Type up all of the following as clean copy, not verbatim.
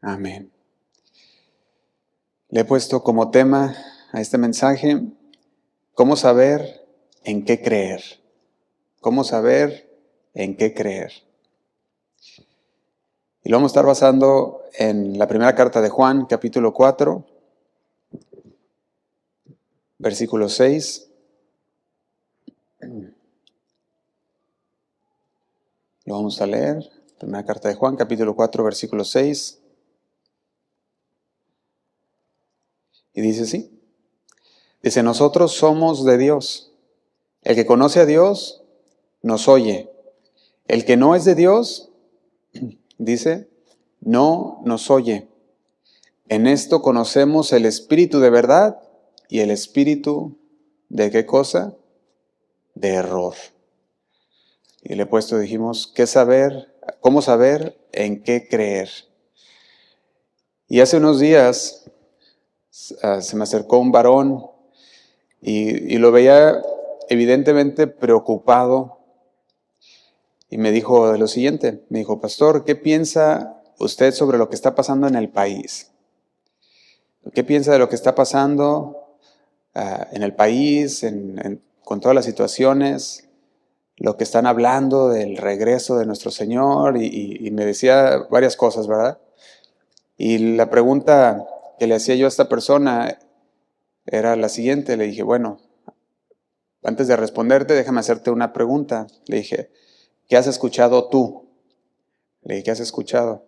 Amén. Le he puesto como tema a este mensaje, ¿cómo saber en qué creer? ¿Cómo saber en qué creer? Y lo vamos a estar basando en la primera carta de Juan, capítulo 4, versículo 6. Lo vamos a leer. Primera carta de Juan, capítulo 4, versículo 6. Y dice así. Dice, nosotros somos de Dios. El que conoce a Dios nos oye. El que no es de Dios, dice, no nos oye. En esto conocemos el espíritu de verdad y el espíritu de ¿qué cosa? De error. Y le he puesto, dijimos, ¿qué saber? ¿Cómo saber en qué creer? Y hace unos días se me acercó un varón y lo veía evidentemente preocupado. Y me dijo lo siguiente, me dijo, pastor, ¿qué piensa usted sobre lo que está pasando en el país? ¿Qué piensa de lo que está pasando en el país, con todas las situaciones, lo que están hablando del regreso de nuestro Señor? Y me decía varias cosas, ¿verdad? Y la pregunta que le hacía yo a esta persona era la siguiente. Le dije, bueno, antes de responderte, déjame hacerte una pregunta. Le dije, ¿qué has escuchado tú? Le dije, ¿qué has escuchado?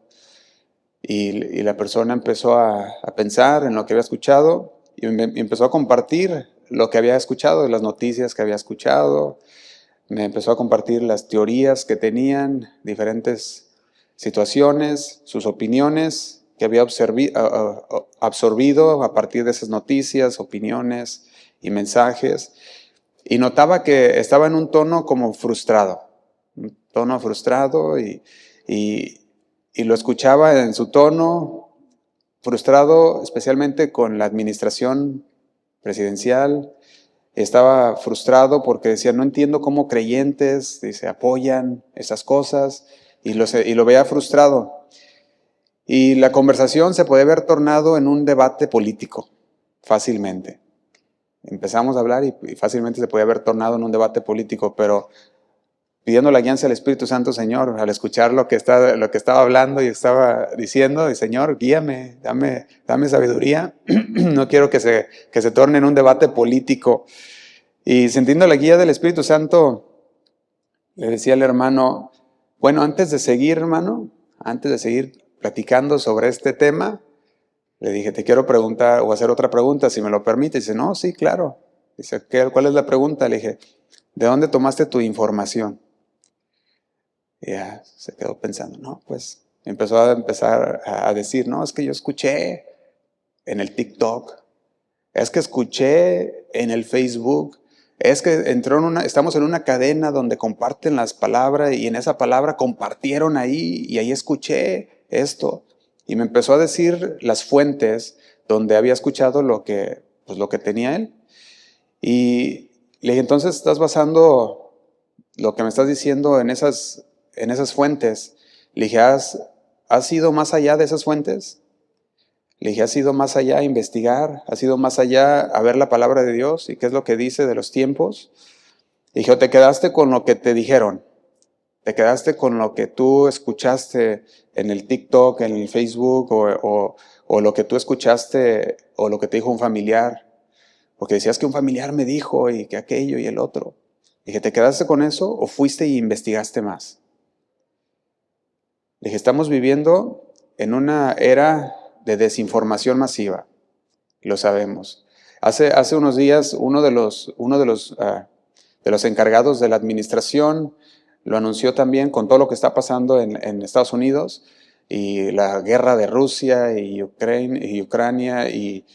Y la persona empezó a pensar en lo que había escuchado y empezó a compartir lo que había escuchado, las noticias que había escuchado. Me empezó a compartir las teorías que tenían, diferentes situaciones, sus opiniones que había absorbido a partir de esas noticias, opiniones y mensajes. Y notaba que estaba en un tono como frustrado, un tono frustrado y lo escuchaba en su tono, frustrado especialmente con la administración presidencial. Estaba frustrado porque decía, no entiendo cómo creyentes, dice, apoyan esas cosas, y lo veía frustrado. Y la conversación se puede haber tornado en un debate político, fácilmente. Empezamos a hablar y fácilmente se puede haber tornado en un debate político, pero pidiendo la guianza del Espíritu Santo, Señor, al escuchar lo que estaba hablando y estaba diciendo, y Señor, guíame, dame sabiduría. No quiero que se torne en un debate político. Y sintiendo la guía del Espíritu Santo, le decía al hermano, bueno, antes de seguir platicando sobre este tema, le dije, te quiero preguntar o hacer otra pregunta, si me lo permite. Dice, no, sí, claro. Dice, ¿cuál es la pregunta? Le dije, ¿de dónde tomaste tu información? Y ya se quedó pensando, no, pues empezó a decir, no, es que yo escuché en el TikTok, es que escuché en el Facebook, es que estamos en una cadena donde comparten las palabras y en esa palabra compartieron ahí y ahí escuché esto. Y me empezó a decir las fuentes donde había escuchado lo que tenía él. Y le dije, entonces estás basando lo que me estás diciendo en esas fuentes. Le dije, ¿has ido más allá de esas fuentes? Le dije, ¿has ido más allá a investigar? ¿Has ido más allá a ver la palabra de Dios y qué es lo que dice de los tiempos? Le dije, ¿o te quedaste con lo que te dijeron? ¿Te quedaste con lo que tú escuchaste en el TikTok, en el Facebook o lo que tú escuchaste o lo que te dijo un familiar? Porque decías que un familiar me dijo y que aquello y el otro. Le dije, ¿te quedaste con eso o fuiste y investigaste más? Le dije, estamos viviendo en una era de desinformación masiva, lo sabemos. Hace unos días uno de los encargados de la administración lo anunció también con todo lo que está pasando en Estados Unidos y la guerra de Rusia y Ucrania y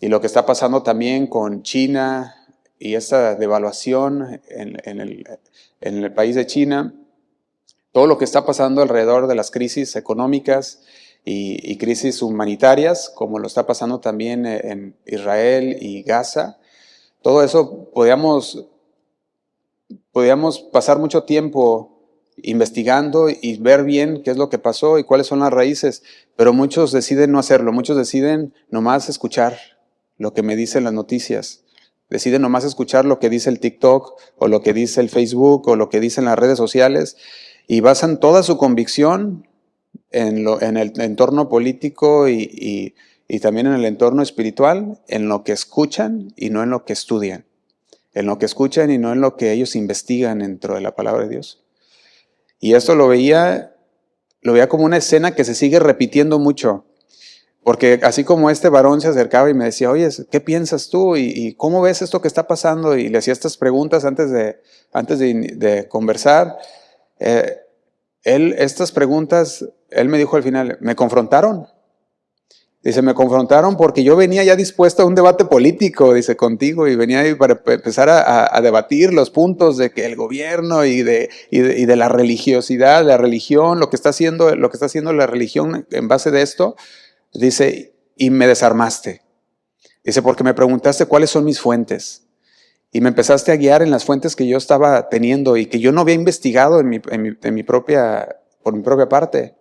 lo que está pasando también con China y esta devaluación en el país de China. Todo lo que está pasando alrededor de las crisis económicas y crisis humanitarias, como lo está pasando también en Israel y Gaza, todo eso podíamos pasar mucho tiempo investigando y ver bien qué es lo que pasó y cuáles son las raíces, pero muchos deciden no hacerlo, muchos deciden nomás escuchar lo que me dicen las noticias, deciden nomás escuchar lo que dice el TikTok o lo que dice el Facebook o lo que dicen las redes sociales y basan toda su convicción en el entorno político y también en el entorno espiritual, en lo que escuchan y no en lo que estudian, en lo que escuchan y no en lo que ellos investigan dentro de la palabra de Dios. Y esto lo veía como una escena que se sigue repitiendo mucho. Porque así como este varón se acercaba y me decía, oye, ¿qué piensas tú? ¿Y cómo ves esto que está pasando? Y le hacía estas preguntas antes de conversar. Estas preguntas, él me dijo al final, me confrontaron. Dice, me confrontaron porque yo venía ya dispuesto a un debate político, dice, contigo, y venía ahí para empezar a debatir los puntos de que el gobierno y de la religiosidad, la religión, lo que está haciendo la religión en base de esto, dice, y me desarmaste. Dice, porque me preguntaste cuáles son mis fuentes. Y me empezaste a guiar en las fuentes que yo estaba teniendo y que yo no había investigado por mi propia parte.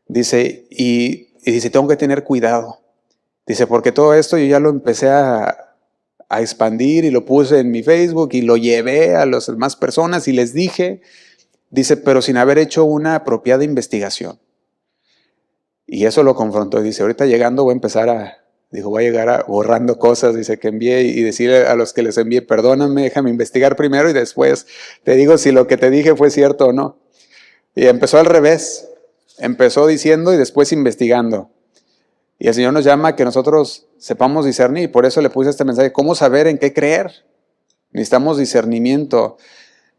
Dice, y dice, tengo que tener cuidado. Dice, porque todo esto yo ya lo empecé a expandir y lo puse en mi Facebook y lo llevé a las demás personas y les dije, dice, pero sin haber hecho una apropiada investigación. Y eso lo confrontó y dice, ahorita llegando voy a llegar borrando cosas, dice, que envié y decirle a los que les envié, perdóname, déjame investigar primero y después te digo si lo que te dije fue cierto o no. Y empezó al revés. Empezó diciendo y después investigando. Y el Señor nos llama a que nosotros sepamos discernir. Por eso le puse este mensaje, ¿cómo saber en qué creer? Necesitamos discernimiento.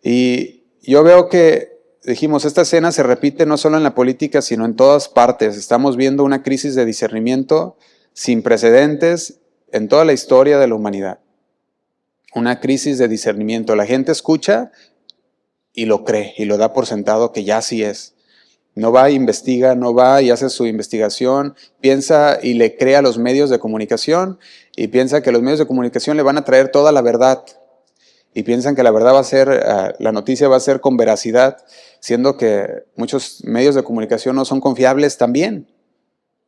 Y yo veo que, dijimos, esta escena se repite no solo en la política, sino en todas partes. Estamos viendo una crisis de discernimiento sin precedentes en toda la historia de la humanidad. Una crisis de discernimiento. La gente escucha y lo cree y lo da por sentado que ya así es. No va, investiga, no va y hace su investigación, piensa y le cree a los medios de comunicación y piensa que los medios de comunicación le van a traer toda la verdad y piensan que la verdad va a ser, la noticia va a ser con veracidad, siendo que muchos medios de comunicación no son confiables también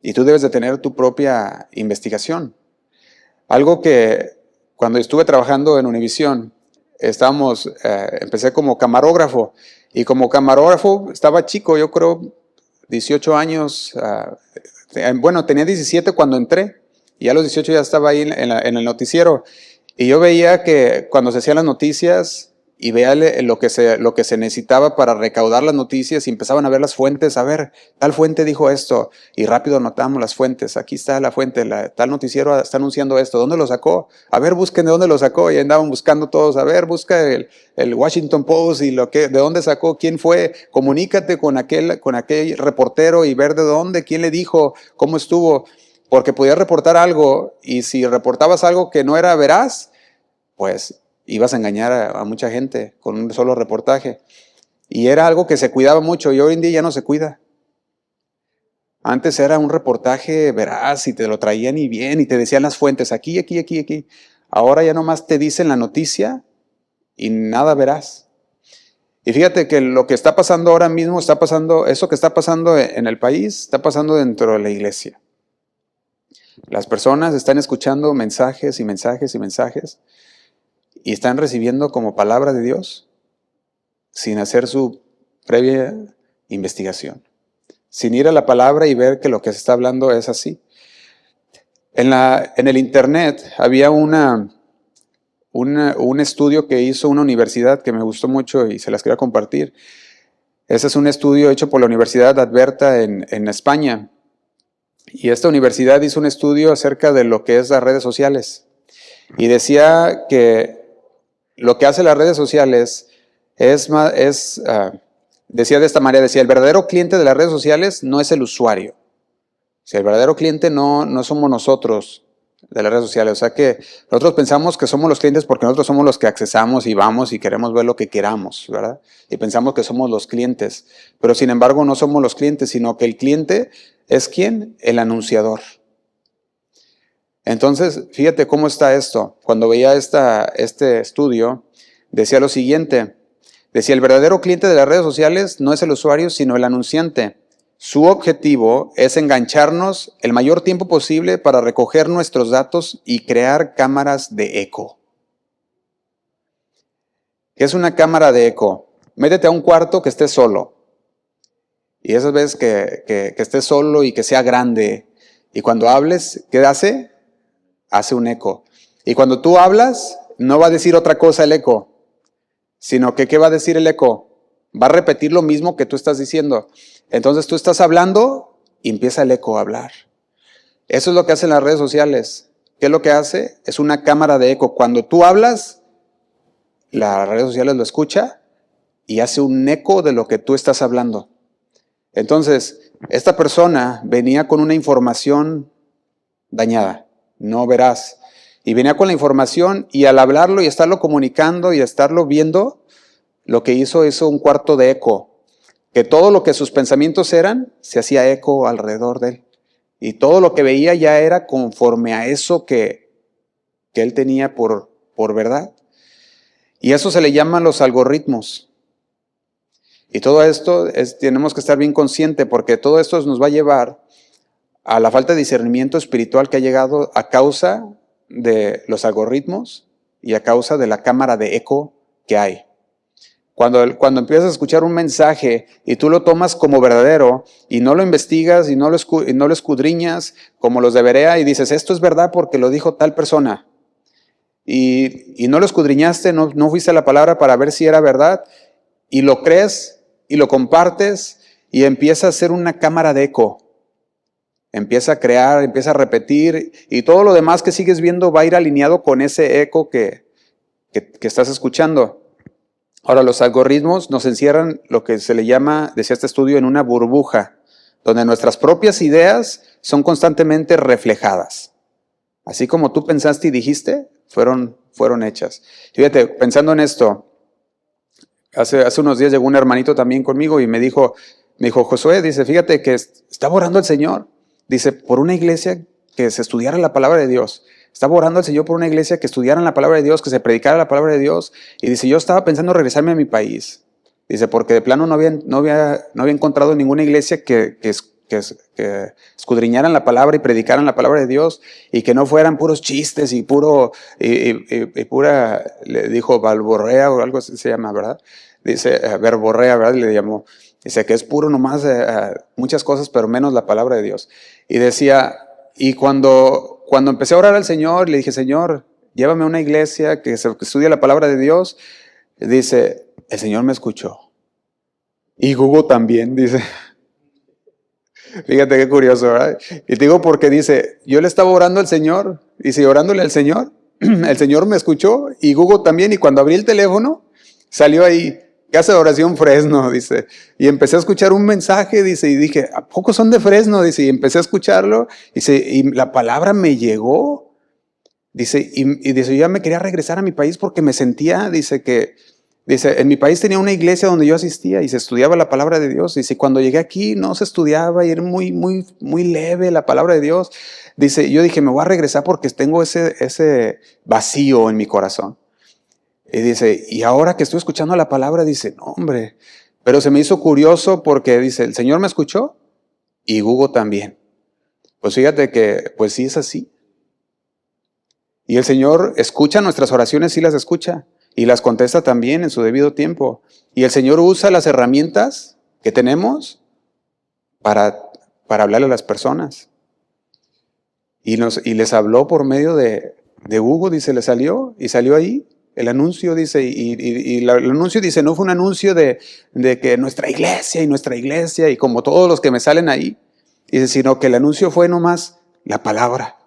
y tú debes de tener tu propia investigación. Algo que cuando estuve trabajando en Univisión, empecé como camarógrafo. Y como camarógrafo estaba chico, yo creo 18 años, tenía 17 cuando entré, y a los 18 ya estaba ahí en el noticiero. Y yo veía que cuando se hacían las noticias y veía lo que se necesitaba para recaudar las noticias y empezaban a ver las fuentes, a ver, tal fuente dijo esto, y rápido anotamos las fuentes, aquí está la fuente, tal noticiero está anunciando esto, ¿dónde lo sacó? A ver, busquen de dónde lo sacó, y andaban buscando todos, a ver, busca el Washington Post y de dónde sacó, quién fue, comunícate con aquel reportero y ver de dónde, quién le dijo, cómo estuvo, porque podías reportar algo, y si reportabas algo que no era veraz, pues ibas a engañar a mucha gente con un solo reportaje. Y era algo que se cuidaba mucho y hoy en día ya no se cuida. Antes era un reportaje veraz y te lo traían y bien y te decían las fuentes, aquí, aquí, aquí, aquí. Ahora ya nomás te dicen la noticia y nada veraz. Y fíjate que lo que está pasando ahora mismo, eso que está pasando en el país, está pasando dentro de la iglesia. Las personas están escuchando mensajes y mensajes y mensajes y están recibiendo como palabra de Dios sin hacer su previa investigación, sin ir a la palabra y ver que lo que se está hablando es así. En el internet había un estudio que hizo una universidad que me gustó mucho y se las quería compartir. Ese es un estudio hecho por la Universidad Adverta en España. Y esta universidad hizo un estudio acerca de lo que es las redes sociales. Y decía que lo que hacen las redes sociales decía de esta manera, decía, el verdadero cliente de las redes sociales no es el usuario. O sea, el verdadero cliente no somos nosotros de las redes sociales. O sea que nosotros pensamos que somos los clientes porque nosotros somos los que accesamos y vamos y queremos ver lo que queramos, ¿verdad? Y pensamos que somos los clientes. Pero sin embargo no somos los clientes, sino que el cliente es ¿quién? El anunciador. Entonces, fíjate cómo está esto. Cuando veía este estudio, decía lo siguiente. Decía, el verdadero cliente de las redes sociales no es el usuario, sino el anunciante. Su objetivo es engancharnos el mayor tiempo posible para recoger nuestros datos y crear cámaras de eco. ¿Qué es una cámara de eco? Métete a un cuarto que esté solo. Y esas veces que esté solo y que sea grande. Y cuando hables, ¿qué hace? Hace un eco. Y cuando tú hablas, no va a decir otra cosa el eco, sino que ¿qué va a decir el eco? Va a repetir lo mismo que tú estás diciendo. Entonces tú estás hablando y empieza el eco a hablar. Eso es lo que hacen las redes sociales. ¿Qué es lo que hace? Es una cámara de eco. Cuando tú hablas, las redes sociales lo escucha y hace un eco de lo que tú estás hablando. Entonces, esta persona venía con una información dañada, no veraz. Y venía con la información y al hablarlo y estarlo comunicando y estarlo viendo, lo que hizo un cuarto de eco. Que todo lo que sus pensamientos eran, se hacía eco alrededor de él. Y todo lo que veía ya era conforme a eso que él tenía por verdad. Y eso se le llaman los algoritmos. Y todo esto tenemos que estar bien conscientes porque todo esto nos va a llevar a la falta de discernimiento espiritual que ha llegado a causa de los algoritmos y a causa de la cámara de eco que hay. Cuando empiezas a escuchar un mensaje y tú lo tomas como verdadero y no lo investigas y no lo escudriñas como los de Berea y dices, esto es verdad porque lo dijo tal persona. Y no lo escudriñaste, no fuiste a la palabra para ver si era verdad y lo crees y lo compartes y empieza a ser una cámara de eco. Empieza a crear, empieza a repetir y todo lo demás que sigues viendo va a ir alineado con ese eco que estás escuchando. Ahora, los algoritmos nos encierran lo que se le llama, decía este estudio, en una burbuja, donde nuestras propias ideas son constantemente reflejadas. Así como tú pensaste y dijiste, fueron hechas. Fíjate, pensando en esto, hace unos días llegó un hermanito también conmigo y me dijo, Josué, dice, fíjate que estaba orando el Señor, dice, por una iglesia que se estudiara la palabra de Dios. Estaba orando al Señor por una iglesia que estudiaran la palabra de Dios, que se predicara la palabra de Dios. Y dice, yo estaba pensando regresarme a mi país. Dice, porque de plano no había encontrado ninguna iglesia que escudriñaran la palabra y predicaran la palabra de Dios y que no fueran puros chistes y pura, le dijo balborrea o algo así se llama, ¿verdad? Dice, verborrea, ¿verdad? Le llamó. Dice que es puro nomás muchas cosas, pero menos la palabra de Dios. Y decía, y cuando empecé a orar al Señor, le dije, Señor, llévame a una iglesia que estudie la palabra de Dios. Dice, el Señor me escuchó. Y Google también, dice. Fíjate qué curioso, ¿verdad? Y te digo porque dice, yo le estaba orando al Señor, dice, orándole al Señor, el Señor me escuchó y Google también. Y cuando abrí el teléfono, salió ahí, Casa de Oración Fresno, dice. Y empecé a escuchar un mensaje, dice, y dije, ¿a poco son de Fresno? Dice, y empecé a escucharlo, dice, y la palabra me llegó. Dice, y dice, yo ya me quería regresar a mi país porque me sentía, dice, en mi país tenía una iglesia donde yo asistía y se estudiaba la palabra de Dios. Dice, cuando llegué aquí no se estudiaba y era muy, muy, muy leve la palabra de Dios. Dice, yo dije, me voy a regresar porque tengo ese vacío en mi corazón. Y dice, y ahora que estoy escuchando la palabra, dice, no hombre, pero se me hizo curioso porque dice, el Señor me escuchó y Google también. Pues fíjate que, pues sí es así. Y el Señor escucha nuestras oraciones, sí las escucha, y las contesta también en su debido tiempo. Y el Señor usa las herramientas que tenemos para hablarle a las personas. Y les habló por medio de Google, dice, le salió ahí. El anuncio dice, y el anuncio dice, no fue un anuncio de que nuestra iglesia, y como todos los que me salen ahí, dice, sino que el anuncio fue nomás la palabra.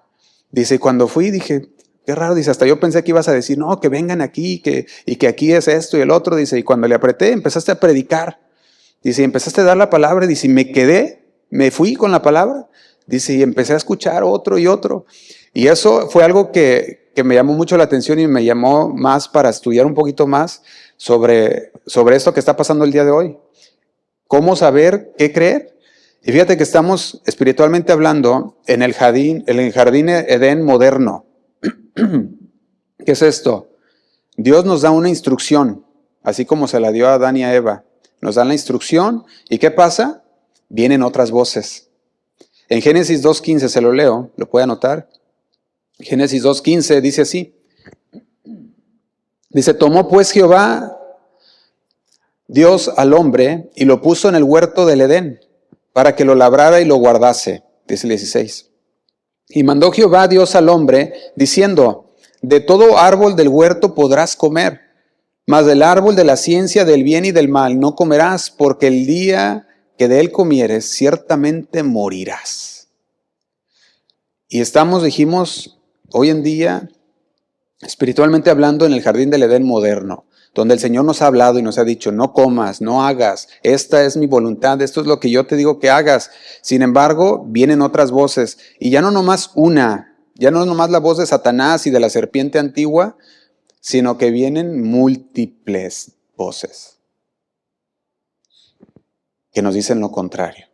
Dice, y cuando fui dije, qué raro, dice, hasta yo pensé que ibas a decir, no, que vengan aquí, y que aquí es esto y el otro, dice, y cuando le apreté, empezaste a predicar, dice, y empezaste a dar la palabra, dice, y me fui con la palabra, dice, y empecé a escuchar otro y otro, y eso fue algo que me llamó mucho la atención y me llamó más para estudiar un poquito más sobre esto que está pasando el día de hoy. ¿Cómo saber qué creer? Y fíjate que estamos espiritualmente hablando en el jardín Edén moderno. ¿Qué es esto? Dios nos da una instrucción así como se la dio a Adán y a Eva. Nos dan la instrucción, ¿y qué pasa? Vienen otras voces. En Génesis 2.15 se lo leo, lo puede anotar. Génesis 2.15 dice así. Dice, tomó pues Jehová Dios al hombre y lo puso en el huerto del Edén para que lo labrara y lo guardase. Dice el 16. Y mandó Jehová Dios al hombre diciendo, de todo árbol del huerto podrás comer, mas del árbol de la ciencia del bien y del mal no comerás, porque el día que de él comieres ciertamente morirás. Y dijimos, hoy en día, espiritualmente hablando, en el jardín del Edén moderno, donde el Señor nos ha hablado y nos ha dicho, no comas, no hagas, esta es mi voluntad, esto es lo que yo te digo que hagas. Sin embargo, vienen otras voces, y ya no nomás una, ya no nomás la voz de Satanás y de la serpiente antigua, sino que vienen múltiples voces que nos dicen lo contrario.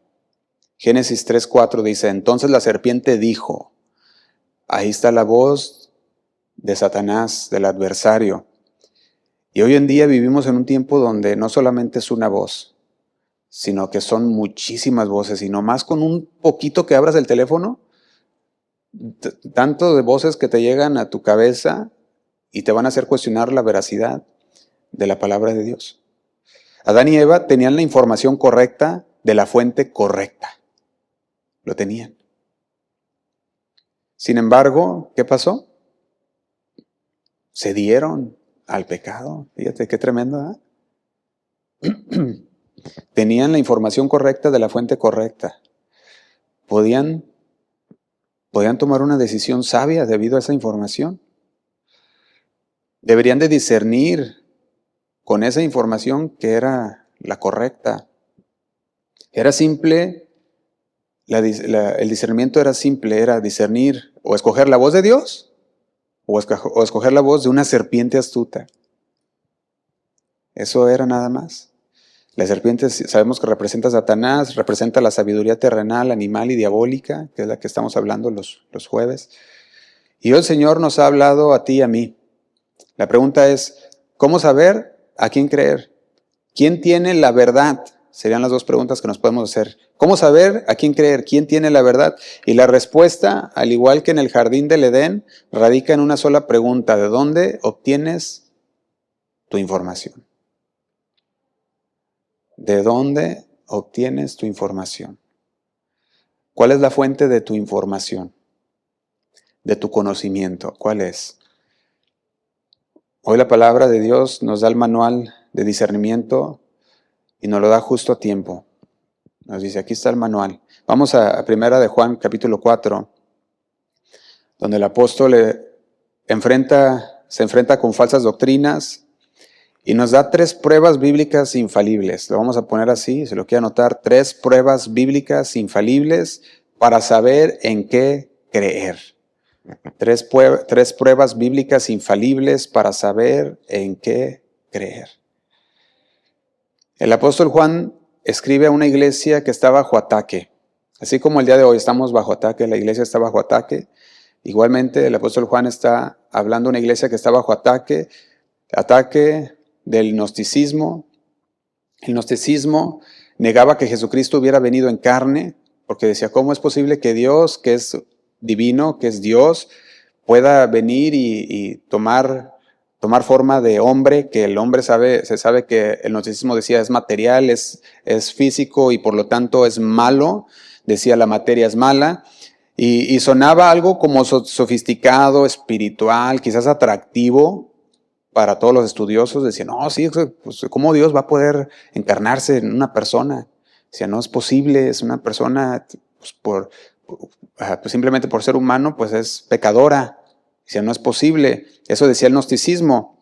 Génesis 3:4 dice, entonces la serpiente dijo, ahí está la voz de Satanás, del adversario. Y hoy en día vivimos en un tiempo donde no solamente es una voz, sino que son muchísimas voces, y nomás con un poquito que abras el teléfono, tanto de voces que te llegan a tu cabeza y te van a hacer cuestionar la veracidad de la palabra de Dios. Adán y Eva tenían la información correcta de la fuente correcta. Lo tenían. Sin embargo, ¿qué pasó? Se dieron al pecado. Fíjate qué tremendo, ¿eh? Tenían la información correcta de la fuente correcta. Podían tomar una decisión sabia debido a esa información. Deberían de discernir con esa información que era la correcta. Era simple, el discernimiento era simple, era discernir o escoger la voz de Dios o escoger la voz de una serpiente astuta. Eso era nada más. La serpiente sabemos que representa a Satanás, representa la sabiduría terrenal, animal y diabólica, que es la que estamos hablando los jueves. Y hoy el Señor nos ha hablado a ti y a mí. La pregunta es, ¿cómo saber a quién creer? ¿Quién tiene la verdad? Serían las dos preguntas que nos podemos hacer. ¿Cómo saber a quién creer? ¿Quién tiene la verdad? Y la respuesta, al igual que en el jardín del Edén, radica en una sola pregunta. ¿De dónde obtienes tu información? ¿De dónde obtienes tu información? ¿Cuál es la fuente de tu información? De tu conocimiento. ¿Cuál es? Hoy la palabra de Dios nos da el manual de discernimiento y nos lo da justo a tiempo. Nos dice, aquí está el manual. Vamos a Primera de Juan, capítulo 4, donde el apóstol se enfrenta con falsas doctrinas y nos da 3 pruebas bíblicas infalibles. Lo vamos a poner así, se lo quiero anotar, 3 pruebas bíblicas infalibles para saber en qué creer. 3 pruebas bíblicas infalibles para saber en qué creer. El apóstol Juan escribe a una iglesia que está bajo ataque. Así como el día de hoy estamos bajo ataque, la iglesia está bajo ataque. Igualmente el apóstol Juan está hablando a una iglesia que está bajo ataque del gnosticismo. El gnosticismo negaba que Jesucristo hubiera venido en carne, porque decía, ¿cómo es posible que Dios, que es divino, que es Dios, pueda venir y tomar forma de hombre, que el hombre se sabe que el gnosticismo decía es material, es físico y por lo tanto es malo, decía la materia es mala, y sonaba algo como sofisticado, espiritual, quizás atractivo para todos los estudiosos. Decían, no, sí, pues, ¿cómo Dios va a poder encarnarse en una persona? Decían, no es posible, es una persona, pues, simplemente por ser humano, pues es pecadora. Decía, no es posible. Eso decía el gnosticismo.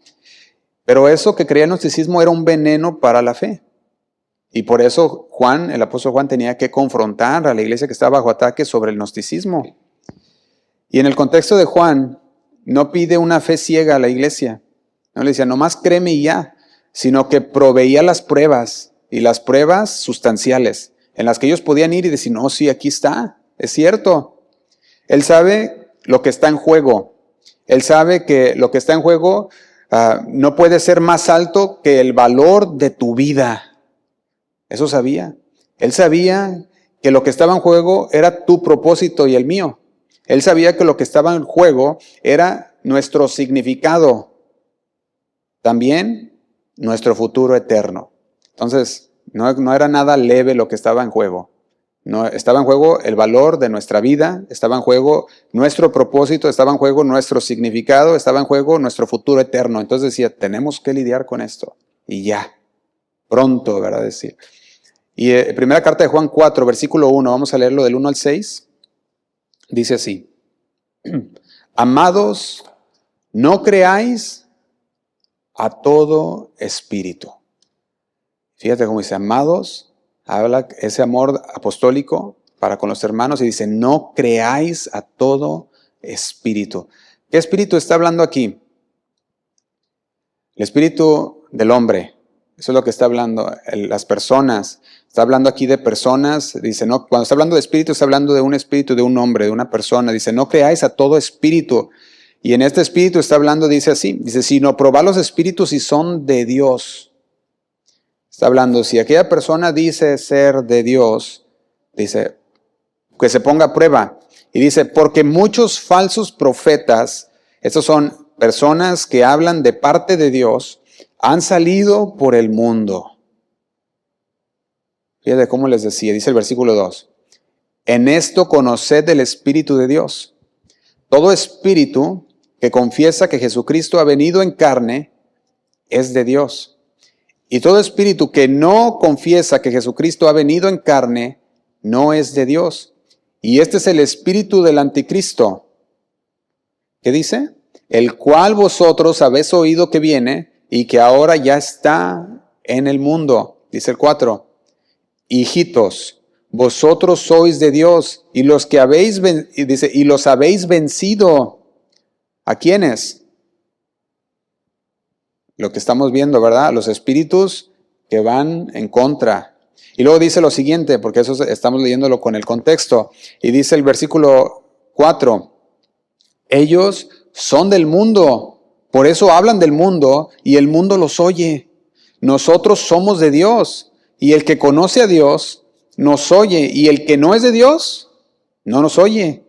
Pero eso que creía el gnosticismo era un veneno para la fe. Y por eso el apóstol Juan tenía que confrontar a la iglesia que estaba bajo ataque sobre el gnosticismo. Y en el contexto de Juan, no pide una fe ciega a la iglesia. No le decía, nomás créeme y ya. Sino que proveía las pruebas, y las pruebas sustanciales, en las que ellos podían ir y decir, no, sí, aquí está, es cierto. Él sabe lo que está en juego. Él sabe que lo que está en juego no puede ser más alto que el valor de tu vida. Eso sabía. Él sabía que lo que estaba en juego era tu propósito y el mío. Él sabía que lo que estaba en juego era nuestro significado, también nuestro futuro eterno. Entonces, no era nada leve lo que estaba en juego. No, estaba en juego el valor de nuestra vida, estaba en juego nuestro propósito, estaba en juego nuestro significado, estaba en juego nuestro futuro eterno. Entonces decía, tenemos que lidiar con esto. Y ya, pronto, ¿verdad? Decir. Y primera carta de Juan 4, versículo 1, vamos a leerlo del 1 al 6. Dice así: Amados, no creáis a todo espíritu. Fíjate cómo dice, amados, habla ese amor apostólico para con los hermanos y dice, no creáis a todo espíritu. ¿Qué espíritu está hablando aquí? El espíritu del hombre. Eso es lo que está hablando, las personas. Está hablando aquí de personas. Dice, no, cuando está hablando de espíritu, está hablando de un espíritu, de un hombre, de una persona. Dice, no creáis a todo espíritu. Y en este espíritu está hablando, dice así, dice, sino probad los espíritus si son de Dios. Está hablando, si aquella persona dice ser de Dios, dice, que se ponga a prueba. Y dice, porque muchos falsos profetas, estos son personas que hablan de parte de Dios, han salido por el mundo. Fíjate cómo les decía, dice el versículo 2. En esto conoced el Espíritu de Dios. Todo espíritu que confiesa que Jesucristo ha venido en carne es de Dios. Y todo espíritu que no confiesa que Jesucristo ha venido en carne no es de Dios. Y este es el espíritu del anticristo. ¿Qué dice? El cual vosotros habéis oído que viene y que ahora ya está en el mundo. Dice el 4. Hijitos, vosotros sois de Dios y los que habéis, dice, y los habéis vencido. ¿A quiénes? Lo que estamos viendo, ¿verdad? Los espíritus que van en contra. Y luego dice lo siguiente, porque eso estamos leyéndolo con el contexto. Y dice el versículo 4. Ellos son del mundo, por eso hablan del mundo y el mundo los oye. Nosotros somos de Dios y el que conoce a Dios nos oye y el que no es de Dios no nos oye.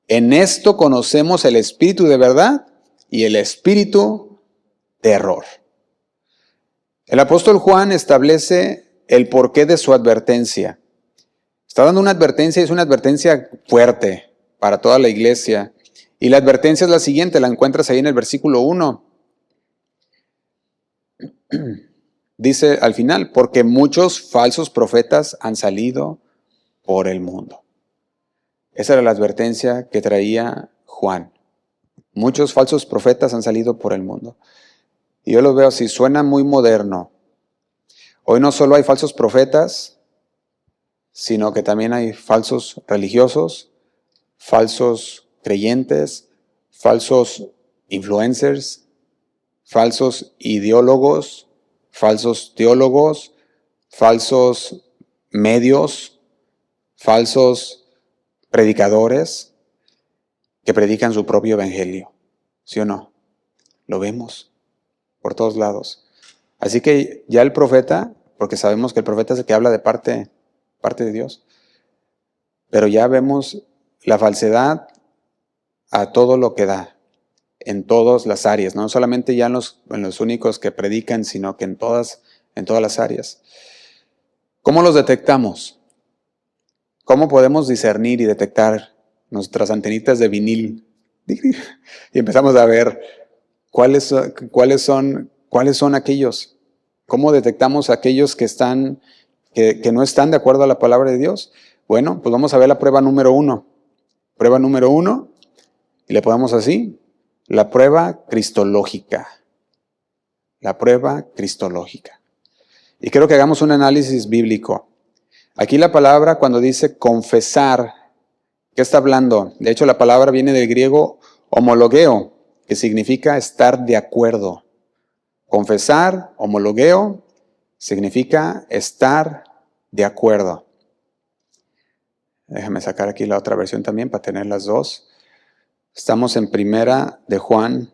En esto conocemos el espíritu de verdad y el espíritu de error. El apóstol Juan establece el porqué de su advertencia. Está dando una advertencia, es una advertencia fuerte para toda la iglesia. Y la advertencia es la siguiente, la encuentras ahí en el versículo 1. Dice al final, porque muchos falsos profetas han salido por el mundo. Esa era la advertencia que traía Juan. Muchos falsos profetas han salido por el mundo. Y yo lo veo así, suena muy moderno. Hoy no solo hay falsos profetas, sino que también hay falsos religiosos, falsos creyentes, falsos influencers, falsos ideólogos, falsos teólogos, falsos medios, falsos predicadores que predican su propio evangelio. ¿Sí o no? Lo vemos por todos lados. Así que ya el profeta, porque sabemos que el profeta es el que habla de parte de Dios, pero ya vemos la falsedad a todo lo que da, en todas las áreas, no solamente ya en los únicos que predican, sino que en todas las áreas. ¿Cómo los detectamos? ¿Cómo podemos discernir y detectar nuestras antenitas de vinil? Y empezamos a ver cuáles son aquellos. ¿Cómo detectamos aquellos que no están de acuerdo a la palabra de Dios? Bueno, pues vamos a ver la prueba número 1. Prueba número 1, y le ponemos así, la prueba cristológica. La prueba cristológica. Y quiero que hagamos un análisis bíblico. Aquí la palabra cuando dice confesar, ¿qué está hablando? De hecho la palabra viene del griego homologeo, que significa estar de acuerdo. Confesar, homologeo, significa estar de acuerdo. Déjame sacar aquí la otra versión también para tener las dos. Estamos en Primera de Juan,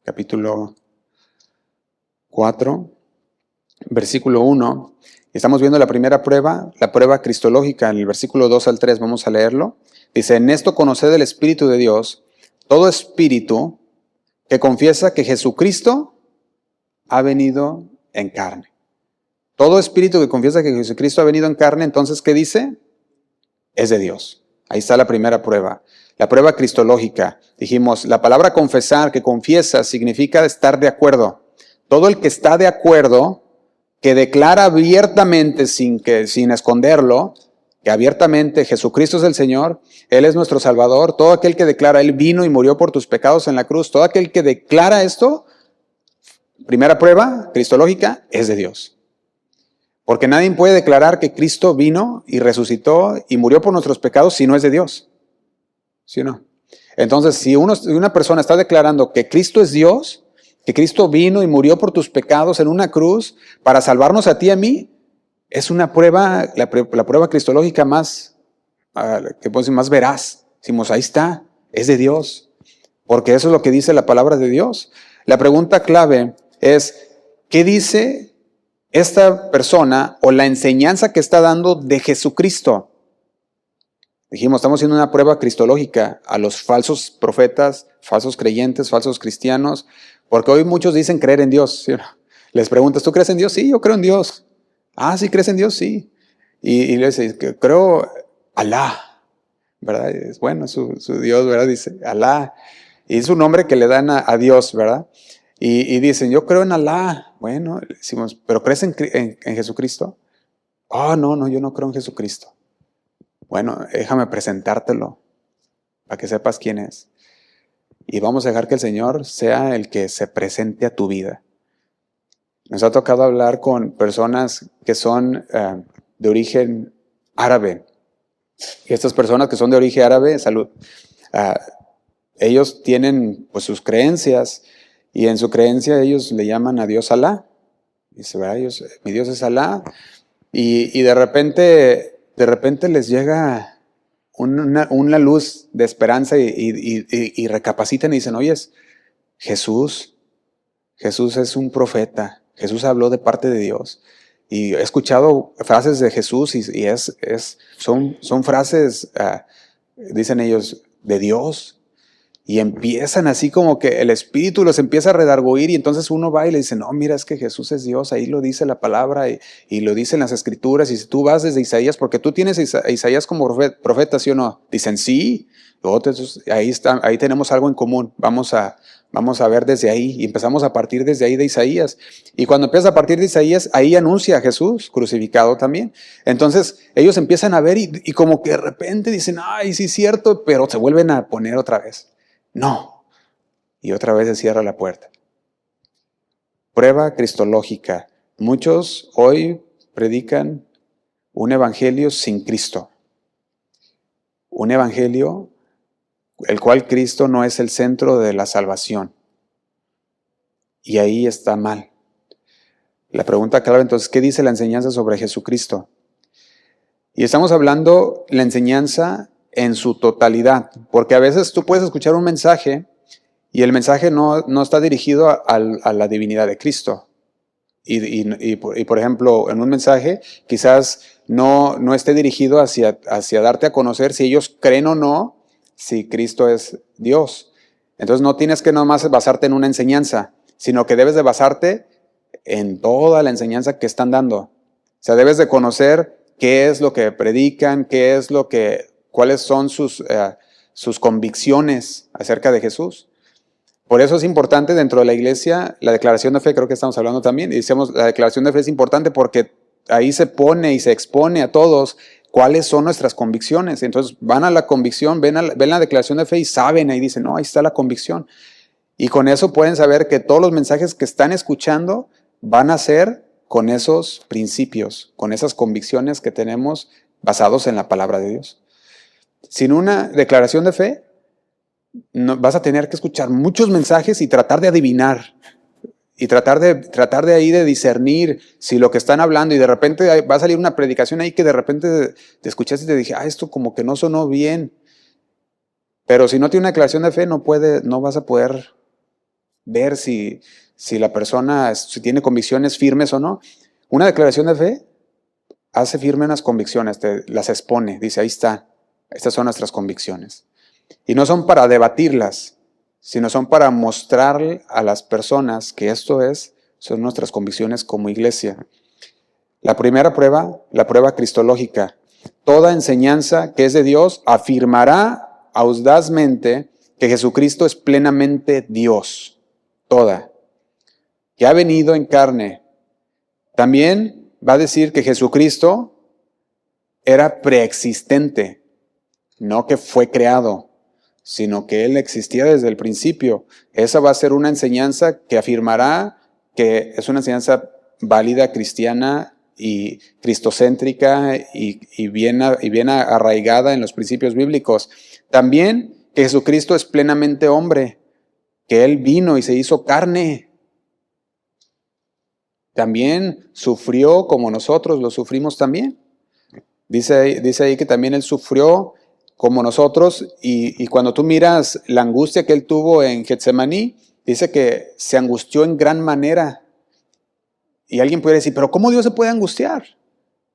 capítulo 4, versículo 1. Estamos viendo la primera prueba, la prueba cristológica, en el versículo 2 al 3, vamos a leerlo. Dice, en esto conoced el Espíritu de Dios, todo espíritu que confiesa que Jesucristo ha venido en carne. Todo espíritu que confiesa que Jesucristo ha venido en carne, entonces, ¿qué dice? Es de Dios. Ahí está la primera prueba. La prueba cristológica. Dijimos, la palabra confesar, que confiesa, significa estar de acuerdo. Todo el que está de acuerdo, que declara abiertamente, sin esconderlo, que abiertamente Jesucristo es el Señor, Él es nuestro Salvador, todo aquel que declara, Él vino y murió por tus pecados en la cruz, todo aquel que declara esto, primera prueba cristológica, es de Dios. Porque nadie puede declarar que Cristo vino y resucitó y murió por nuestros pecados si no es de Dios. ¿Sí o no? Entonces, si una persona está declarando que Cristo es Dios, que Cristo vino y murió por tus pecados en una cruz para salvarnos a ti y a mí, es una prueba, la prueba cristológica más, que puedo decir, más veraz. Decimos, ahí está, es de Dios, porque eso es lo que dice la palabra de Dios. La pregunta clave es, ¿qué dice esta persona o la enseñanza que está dando de Jesucristo? Dijimos, estamos haciendo una prueba cristológica a los falsos profetas, falsos creyentes, falsos cristianos, porque hoy muchos dicen creer en Dios. ¿Sí? Les preguntas, ¿tú crees en Dios? Sí, yo creo en Dios. Ah, ¿sí crees en Dios? Sí. Y le dice, creo Alá, ¿verdad? Es bueno su Dios, ¿verdad? Dice Alá. Y es un nombre que le dan a Dios, ¿verdad? Y dicen, yo creo en Alá. Bueno, decimos, ¿pero crees en Jesucristo? Oh, no, yo no creo en Jesucristo. Bueno, déjame presentártelo para que sepas quién es. Y vamos a dejar que el Señor sea el que se presente a tu vida. Nos ha tocado hablar con personas que son de origen árabe. Y estas personas que son de origen árabe, ellos tienen pues sus creencias y en su creencia ellos le llaman a Dios Alá. Dice, ¿verdad? Mi Dios es Alá. Y de repente les llega una luz de esperanza y recapacitan y dicen, oye, Jesús es un profeta, Jesús habló de parte de Dios. Y he escuchado frases de Jesús y son frases, dicen ellos, de Dios. Y empiezan así como que el Espíritu los empieza a redarguir y entonces uno va y le dice, no, mira, es que Jesús es Dios, ahí lo dice la palabra y lo dicen las Escrituras. Y si tú vas desde Isaías, porque tú tienes a Isaías como profeta, ¿sí o no? Dicen, sí, entonces, ahí tenemos algo en común, vamos a ver desde ahí y empezamos a partir desde ahí de Isaías. Y cuando empieza a partir de Isaías, ahí anuncia a Jesús crucificado también. Entonces ellos empiezan a ver y como que de repente dicen, ay, sí es cierto, pero se vuelven a poner otra vez. No. Y otra vez se cierra la puerta. Prueba cristológica. Muchos hoy predican un evangelio sin Cristo. Un evangelio el cual Cristo no es el centro de la salvación. Y ahí está mal. La pregunta clave entonces, ¿qué dice la enseñanza sobre Jesucristo? Y estamos hablando la enseñanza en su totalidad, porque a veces tú puedes escuchar un mensaje y el mensaje no está dirigido a la divinidad de Cristo. Y por ejemplo, en un mensaje quizás no esté dirigido hacia darte a conocer si ellos creen o no si Cristo es Dios. Entonces no tienes que nomás basarte en una enseñanza, sino que debes de basarte en toda la enseñanza que están dando. O sea, debes de conocer qué es lo que predican, cuáles son sus convicciones acerca de Jesús. Por eso es importante dentro de la iglesia, la declaración de fe, creo que estamos hablando también, y decíamos, la declaración de fe es importante porque ahí se pone y se expone a todos cuáles son nuestras convicciones. Entonces van a la convicción, ven la declaración de fe y saben, ahí dicen, no, ahí está la convicción. Y con eso pueden saber que todos los mensajes que están escuchando van a ser con esos principios, con esas convicciones que tenemos basados en la palabra de Dios. Sin una declaración de fe, vas a tener que escuchar muchos mensajes y tratar de adivinar y tratar de ahí de discernir si lo que están hablando y de repente va a salir una predicación ahí que de repente te escuchaste y te dije, esto como que no sonó bien. Pero si no tiene una declaración de fe no vas a poder ver si la persona si tiene convicciones firmes o no. Una declaración de fe hace firme unas convicciones, las expone, dice, ahí está, estas son nuestras convicciones. Y no son para debatirlas, sino son para mostrar a las personas que son nuestras convicciones como iglesia. La primera prueba, la prueba cristológica. Toda enseñanza que es de Dios afirmará audazmente que Jesucristo es plenamente Dios. Toda. Que ha venido en carne. También va a decir que Jesucristo era preexistente, no que fue creado, sino que Él existía desde el principio. Esa va a ser una enseñanza que afirmará que es una enseñanza válida, cristiana y cristocéntrica y bien arraigada en los principios bíblicos. También que Jesucristo es plenamente hombre, que Él vino y se hizo carne. También sufrió como nosotros lo sufrimos también. Dice ahí que también Él sufrió como nosotros y cuando tú miras la angustia que Él tuvo en Getsemaní, dice que se angustió en gran manera. Y alguien puede decir, pero ¿cómo Dios se puede angustiar?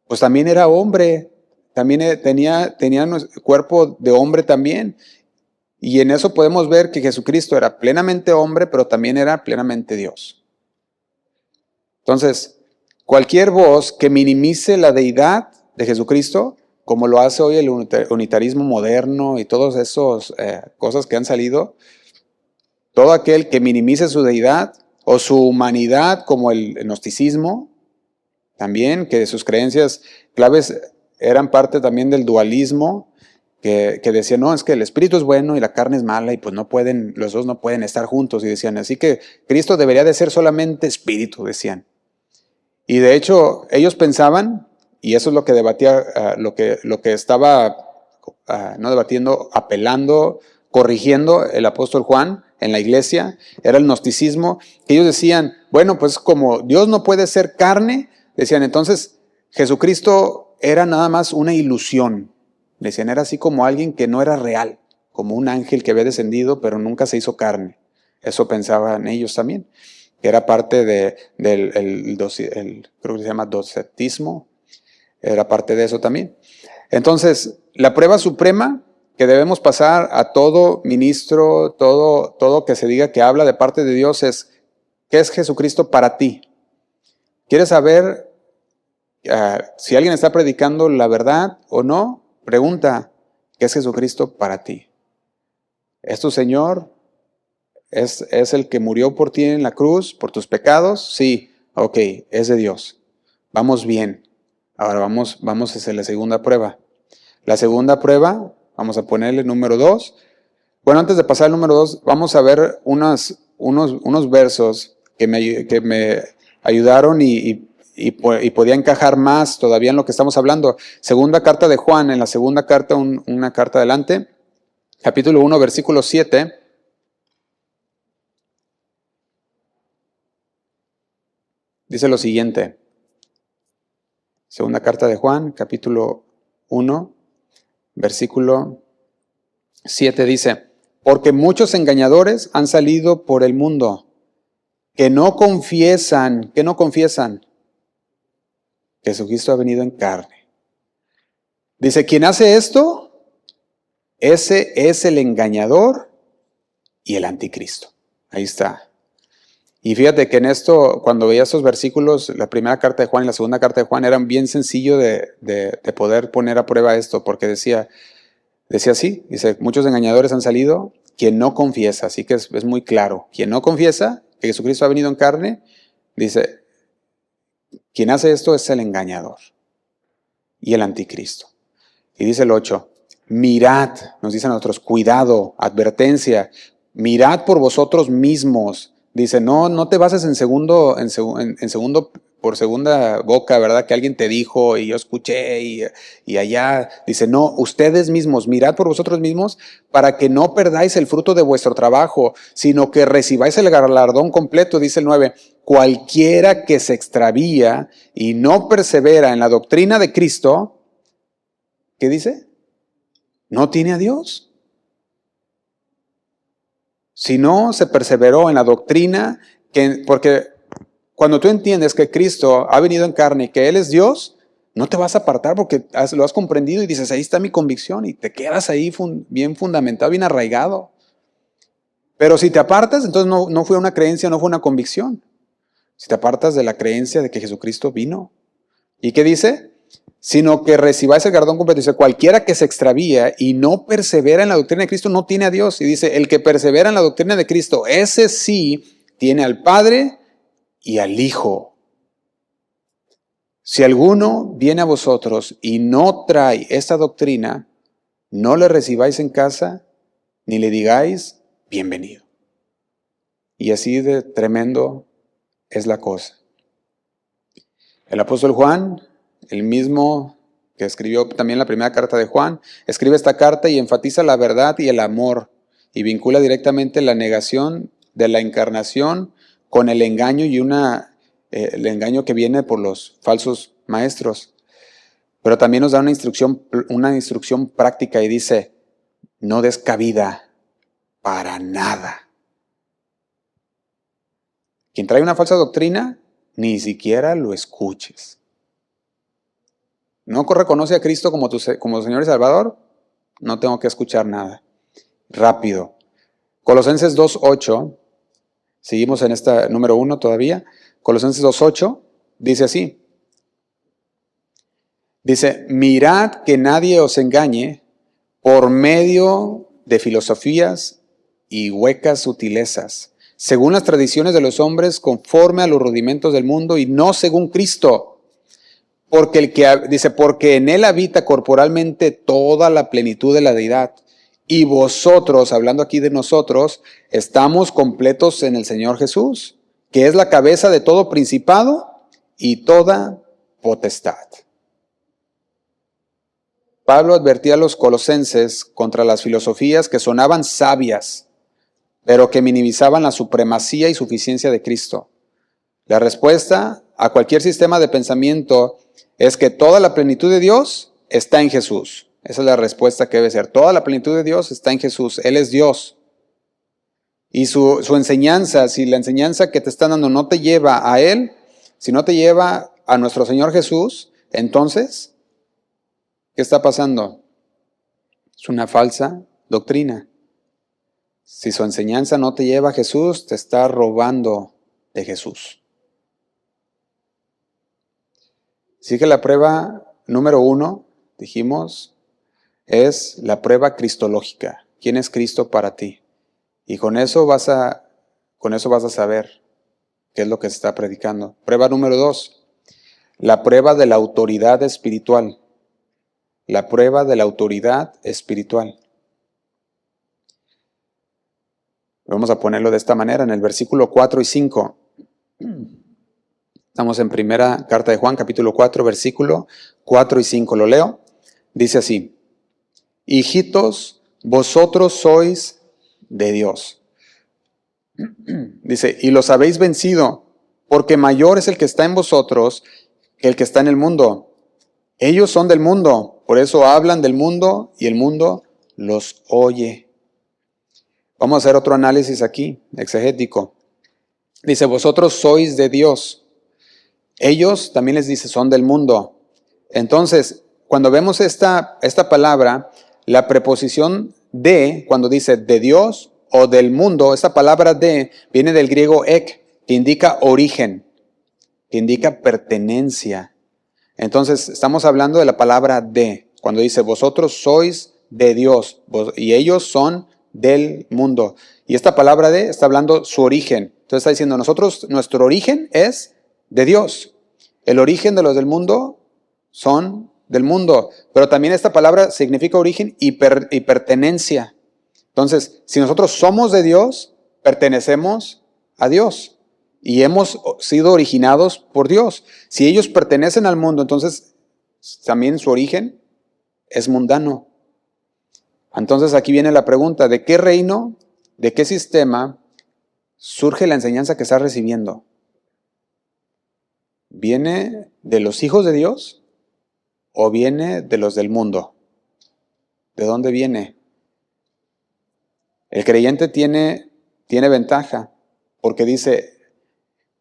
Pues también era hombre, también tenía cuerpo de hombre también. Y en eso podemos ver que Jesucristo era plenamente hombre, pero también era plenamente Dios. Entonces, cualquier voz que minimice la deidad de Jesucristo, como lo hace hoy el unitarismo moderno y todas esas cosas que han salido, todo aquel que minimice su deidad o su humanidad, como el gnosticismo, también, que sus creencias claves eran parte también del dualismo, que decían, no, es que el espíritu es bueno y la carne es mala y pues los dos no pueden estar juntos, y decían, así que Cristo debería de ser solamente espíritu, decían. Y de hecho, ellos pensaban, y eso es lo que debatía, lo que estaba, no debatiendo, apelando, corrigiendo el apóstol Juan en la iglesia, era el gnosticismo, que ellos decían, bueno, pues como Dios no puede ser carne, decían, entonces Jesucristo era nada más una ilusión. Decían, era así como alguien que no era real, como un ángel que había descendido, pero nunca se hizo carne. Eso pensaban ellos también, que era parte del creo que se llama docetismo, era parte de eso también. Entonces, la prueba suprema que debemos pasar a todo ministro, todo que se diga que habla de parte de Dios es, ¿qué es Jesucristo para ti? ¿Quieres saber si alguien está predicando la verdad o no? Pregunta, ¿qué es Jesucristo para ti? ¿Es tu Señor? ¿Es el que murió por ti en la cruz, por tus pecados? Sí, ok, es de Dios. Vamos bien. Ahora vamos a hacer la segunda prueba. La segunda prueba, vamos a ponerle número 2. Bueno, antes de pasar al número 2, vamos a ver unos versos que me ayudaron y podía encajar más todavía en lo que estamos hablando. Segunda carta de Juan, en la segunda carta, una carta adelante, capítulo 1, versículo 7. Dice lo siguiente. Segunda carta de Juan, capítulo 1, versículo 7 dice, porque muchos engañadores han salido por el mundo que no confiesan que Jesucristo ha venido en carne. Dice, quien hace esto, ese es el engañador y el anticristo. Ahí está. Y fíjate que en esto, cuando veía estos versículos, la primera carta de Juan y la segunda carta de Juan, eran bien sencillo de poder poner a prueba esto, porque decía así, dice, muchos engañadores han salido, quien no confiesa, así que es muy claro, quien no confiesa que Jesucristo ha venido en carne, dice, quien hace esto es el engañador y el anticristo. Y dice el 8, mirad, nos dicen nosotros, cuidado, advertencia, mirad por vosotros mismos. Dice, no te bases en segundo, por segunda boca, ¿verdad? Que alguien te dijo y yo escuché y allá. Dice, no, ustedes mismos, mirad por vosotros mismos para que no perdáis el fruto de vuestro trabajo, sino que recibáis el galardón completo, dice el 9. Cualquiera que se extravía y no persevera en la doctrina de Cristo, ¿qué dice? No tiene a Dios. Si no se perseveró en la doctrina, porque cuando tú entiendes que Cristo ha venido en carne y que Él es Dios, no te vas a apartar porque lo has comprendido y dices, ahí está mi convicción, y te quedas ahí bien fundamentado, bien arraigado. Pero si te apartas, entonces no fue una creencia, no fue una convicción. Si te apartas de la creencia de que Jesucristo vino. ¿Y qué dice? Sino que recibáis el galardón completo. Dice, cualquiera que se extravía y no persevera en la doctrina de Cristo no tiene a Dios. Y dice, el que persevera en la doctrina de Cristo, ese sí tiene al Padre y al Hijo. Si alguno viene a vosotros y no trae esta doctrina, no le recibáis en casa, ni le digáis bienvenido. Y así de tremendo es la cosa. El apóstol Juan, el mismo que escribió también la primera carta de Juan, escribe esta carta y enfatiza la verdad y el amor y vincula directamente la negación de la encarnación con el engaño y el engaño que viene por los falsos maestros. Pero también nos da una instrucción práctica y dice, no des cabida para nada. Quien trae una falsa doctrina, ni siquiera lo escuches. ¿No reconoce a Cristo como Señor y Salvador? No tengo que escuchar nada. Rápido. Colosenses 2:8, seguimos en esta número 1 todavía. Colosenses 2:8 dice así. Dice, mirad que nadie os engañe por medio de filosofías y huecas sutilezas, según las tradiciones de los hombres, conforme a los rudimentos del mundo y no según Cristo. Porque en él habita corporalmente toda la plenitud de la deidad. Y vosotros, hablando aquí de nosotros, estamos completos en el Señor Jesús, que es la cabeza de todo principado y toda potestad. Pablo advertía a los colosenses contra las filosofías que sonaban sabias, pero que minimizaban la supremacía y suficiencia de Cristo. La respuesta a cualquier sistema de pensamiento es que toda la plenitud de Dios está en Jesús. Esa es la respuesta que debe ser. Toda la plenitud de Dios está en Jesús. Él es Dios. Y su enseñanza, si la enseñanza que te están dando no te lleva a Él, si no te lleva a nuestro Señor Jesús, entonces, ¿qué está pasando? Es una falsa doctrina. Si su enseñanza no te lleva a Jesús, te está robando de Jesús. Así que la prueba número 1, dijimos, es la prueba cristológica. ¿Quién es Cristo para ti? Y con eso vas a saber qué es lo que se está predicando. Prueba número 2, la prueba de la autoridad espiritual. La prueba de la autoridad espiritual. Vamos a ponerlo de esta manera en el versículo 4 y 5. Estamos en primera carta de Juan, capítulo 4, versículo 4 y 5. Lo leo. Dice así. Hijitos, vosotros sois de Dios. Dice, y los habéis vencido, porque mayor es el que está en vosotros que el que está en el mundo. Ellos son del mundo, por eso hablan del mundo y el mundo los oye. Vamos a hacer otro análisis aquí, exegético. Dice, vosotros sois de Dios. Ellos, también les dice, son del mundo. Entonces, cuando vemos esta palabra, la preposición de, cuando dice de Dios o del mundo, esta palabra de viene del griego ek, que indica origen, que indica pertenencia. Entonces, estamos hablando de la palabra de, cuando dice vosotros sois de Dios y ellos son del mundo. Y esta palabra de está hablando su origen. Entonces está diciendo, nuestro origen es de Dios. El origen de los del mundo son del mundo. Pero también esta palabra significa origen y pertenencia. Entonces, si nosotros somos de Dios, pertenecemos a Dios. Y hemos sido originados por Dios. Si ellos pertenecen al mundo, entonces también su origen es mundano. Entonces aquí viene la pregunta, ¿de qué reino, de qué sistema surge la enseñanza que estás recibiendo? ¿Viene de los hijos de Dios o viene de los del mundo? ¿De dónde viene? El creyente tiene tiene ventaja, porque dice,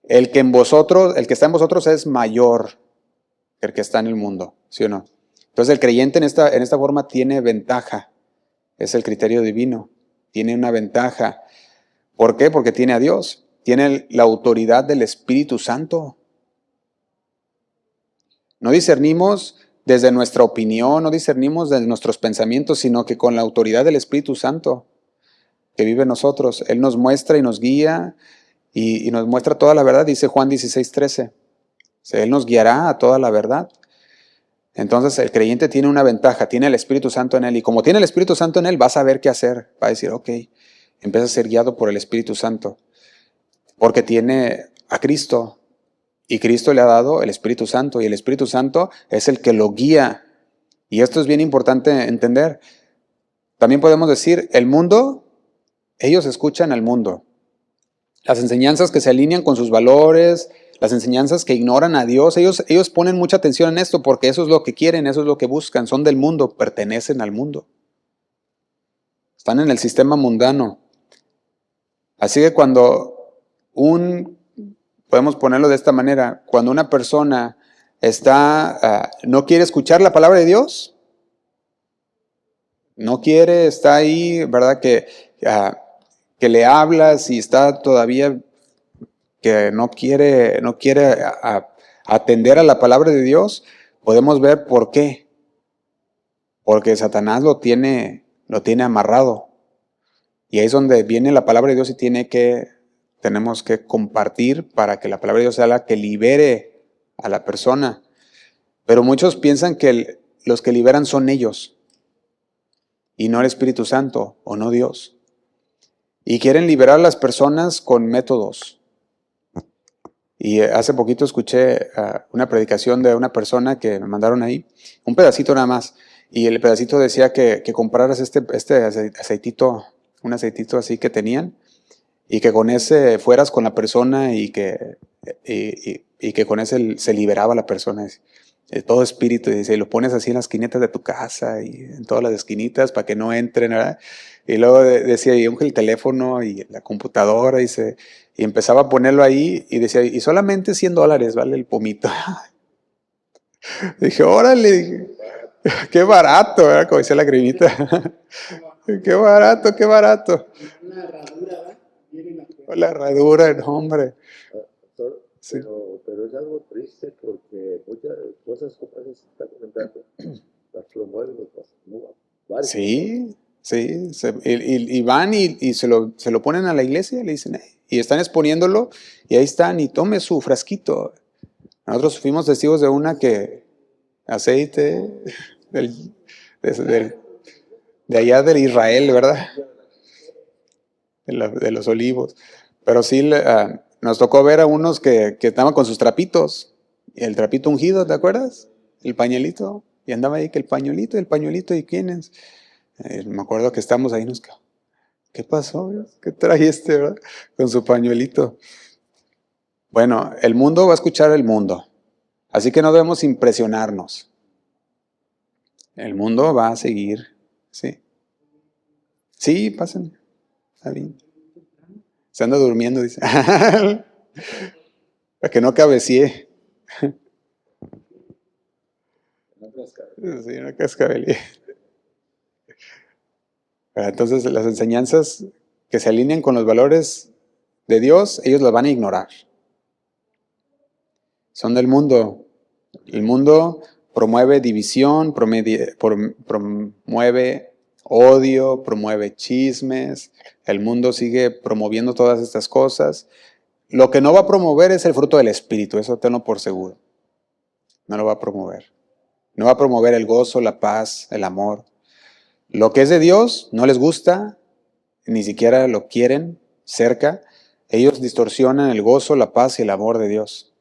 el que está en vosotros es mayor que el que está en el mundo, ¿sí o no? Entonces el creyente en esta forma tiene ventaja, es el criterio divino, tiene una ventaja. ¿Por qué? Porque tiene a Dios, tiene la autoridad del Espíritu Santo. No discernimos desde nuestra opinión, no discernimos desde nuestros pensamientos, sino que con la autoridad del Espíritu Santo que vive en nosotros, Él nos muestra y nos guía y nos muestra toda la verdad, dice Juan 16:13. Él nos guiará a toda la verdad. Entonces el creyente tiene una ventaja, tiene el Espíritu Santo en él, y como tiene el Espíritu Santo en él, va a saber qué hacer, va a decir, ok, empieza a ser guiado por el Espíritu Santo, porque tiene a Cristo, y Cristo le ha dado el Espíritu Santo, y el Espíritu Santo es el que lo guía, y esto es bien importante entender. También podemos decir, el mundo, ellos escuchan al mundo, las enseñanzas que se alinean con sus valores, las enseñanzas que ignoran a Dios, ellos ponen mucha atención en esto porque eso es lo que quieren, eso es lo que buscan, son del mundo, pertenecen al mundo. Están en el sistema mundano. Así que podemos ponerlo de esta manera, cuando una persona no quiere escuchar la palabra de Dios, no quiere, está ahí, ¿verdad? Que le hablas y está todavía que no quiere atender a la palabra de Dios, podemos ver por qué. Porque Satanás lo tiene amarrado. Y ahí es donde viene la palabra de Dios y tenemos que compartir para que la palabra de Dios sea la que libere a la persona. Pero muchos piensan que los que liberan son ellos y no el Espíritu Santo o no Dios. Y quieren liberar a las personas con métodos. Y hace poquito escuché una predicación de una persona que me mandaron ahí, un pedacito nada más, y el pedacito decía que compraras este aceitito, un aceitito así que tenían, y que con ese fueras con la persona y que con ese se liberaba la persona, todo espíritu, y dice, y lo pones así en las esquinitas de tu casa y en todas las esquinitas para que no entren, ¿verdad? Y luego decía, y el teléfono y la computadora, y empezaba a ponerlo ahí y decía, y solamente $100 vale el pomito. Dije, órale, dije, qué barato, ¿verdad? Como decía la grimita. Qué barato, qué barato. Una herradura, ¿verdad? La herradura, no, hombre. Sí. Pero es algo triste porque muchas cosas como esas que está comentando las promueven los Sí, sí. Y van y se lo ponen a la iglesia, le dicen, y están exponiéndolo, y ahí están, y tome su frasquito. Nosotros fuimos testigos de una que aceite de allá de Israel, ¿verdad? De los olivos. Pero sí, nos tocó ver a unos que estaban con sus trapitos, y el trapito ungido, ¿te acuerdas? El pañuelito, y andaba ahí que el pañuelito, ¿y quiénes? Me acuerdo que estábamos ahí, ¿qué pasó? ¿Qué trajiste, verdad? Con su pañuelito. Bueno, el mundo va a escuchar el mundo, así que no debemos impresionarnos. El mundo va a seguir, ¿sí? Sí, pasen. Está bien. Se anda durmiendo, dice. Para que no cabecee. Sí, no cascabelie. Entonces, las enseñanzas que se alinean con los valores de Dios, ellos las van a ignorar. Son del mundo. El mundo promueve división, promueve odio, promueve chismes. El mundo sigue promoviendo todas estas cosas. Lo que no va a promover es el fruto del Espíritu, eso tenlo por seguro. No lo va a promover. No va a promover el gozo, la paz, el amor. Lo que es de Dios no les gusta, ni siquiera lo quieren cerca. Ellos distorsionan el gozo, la paz y el amor de Dios.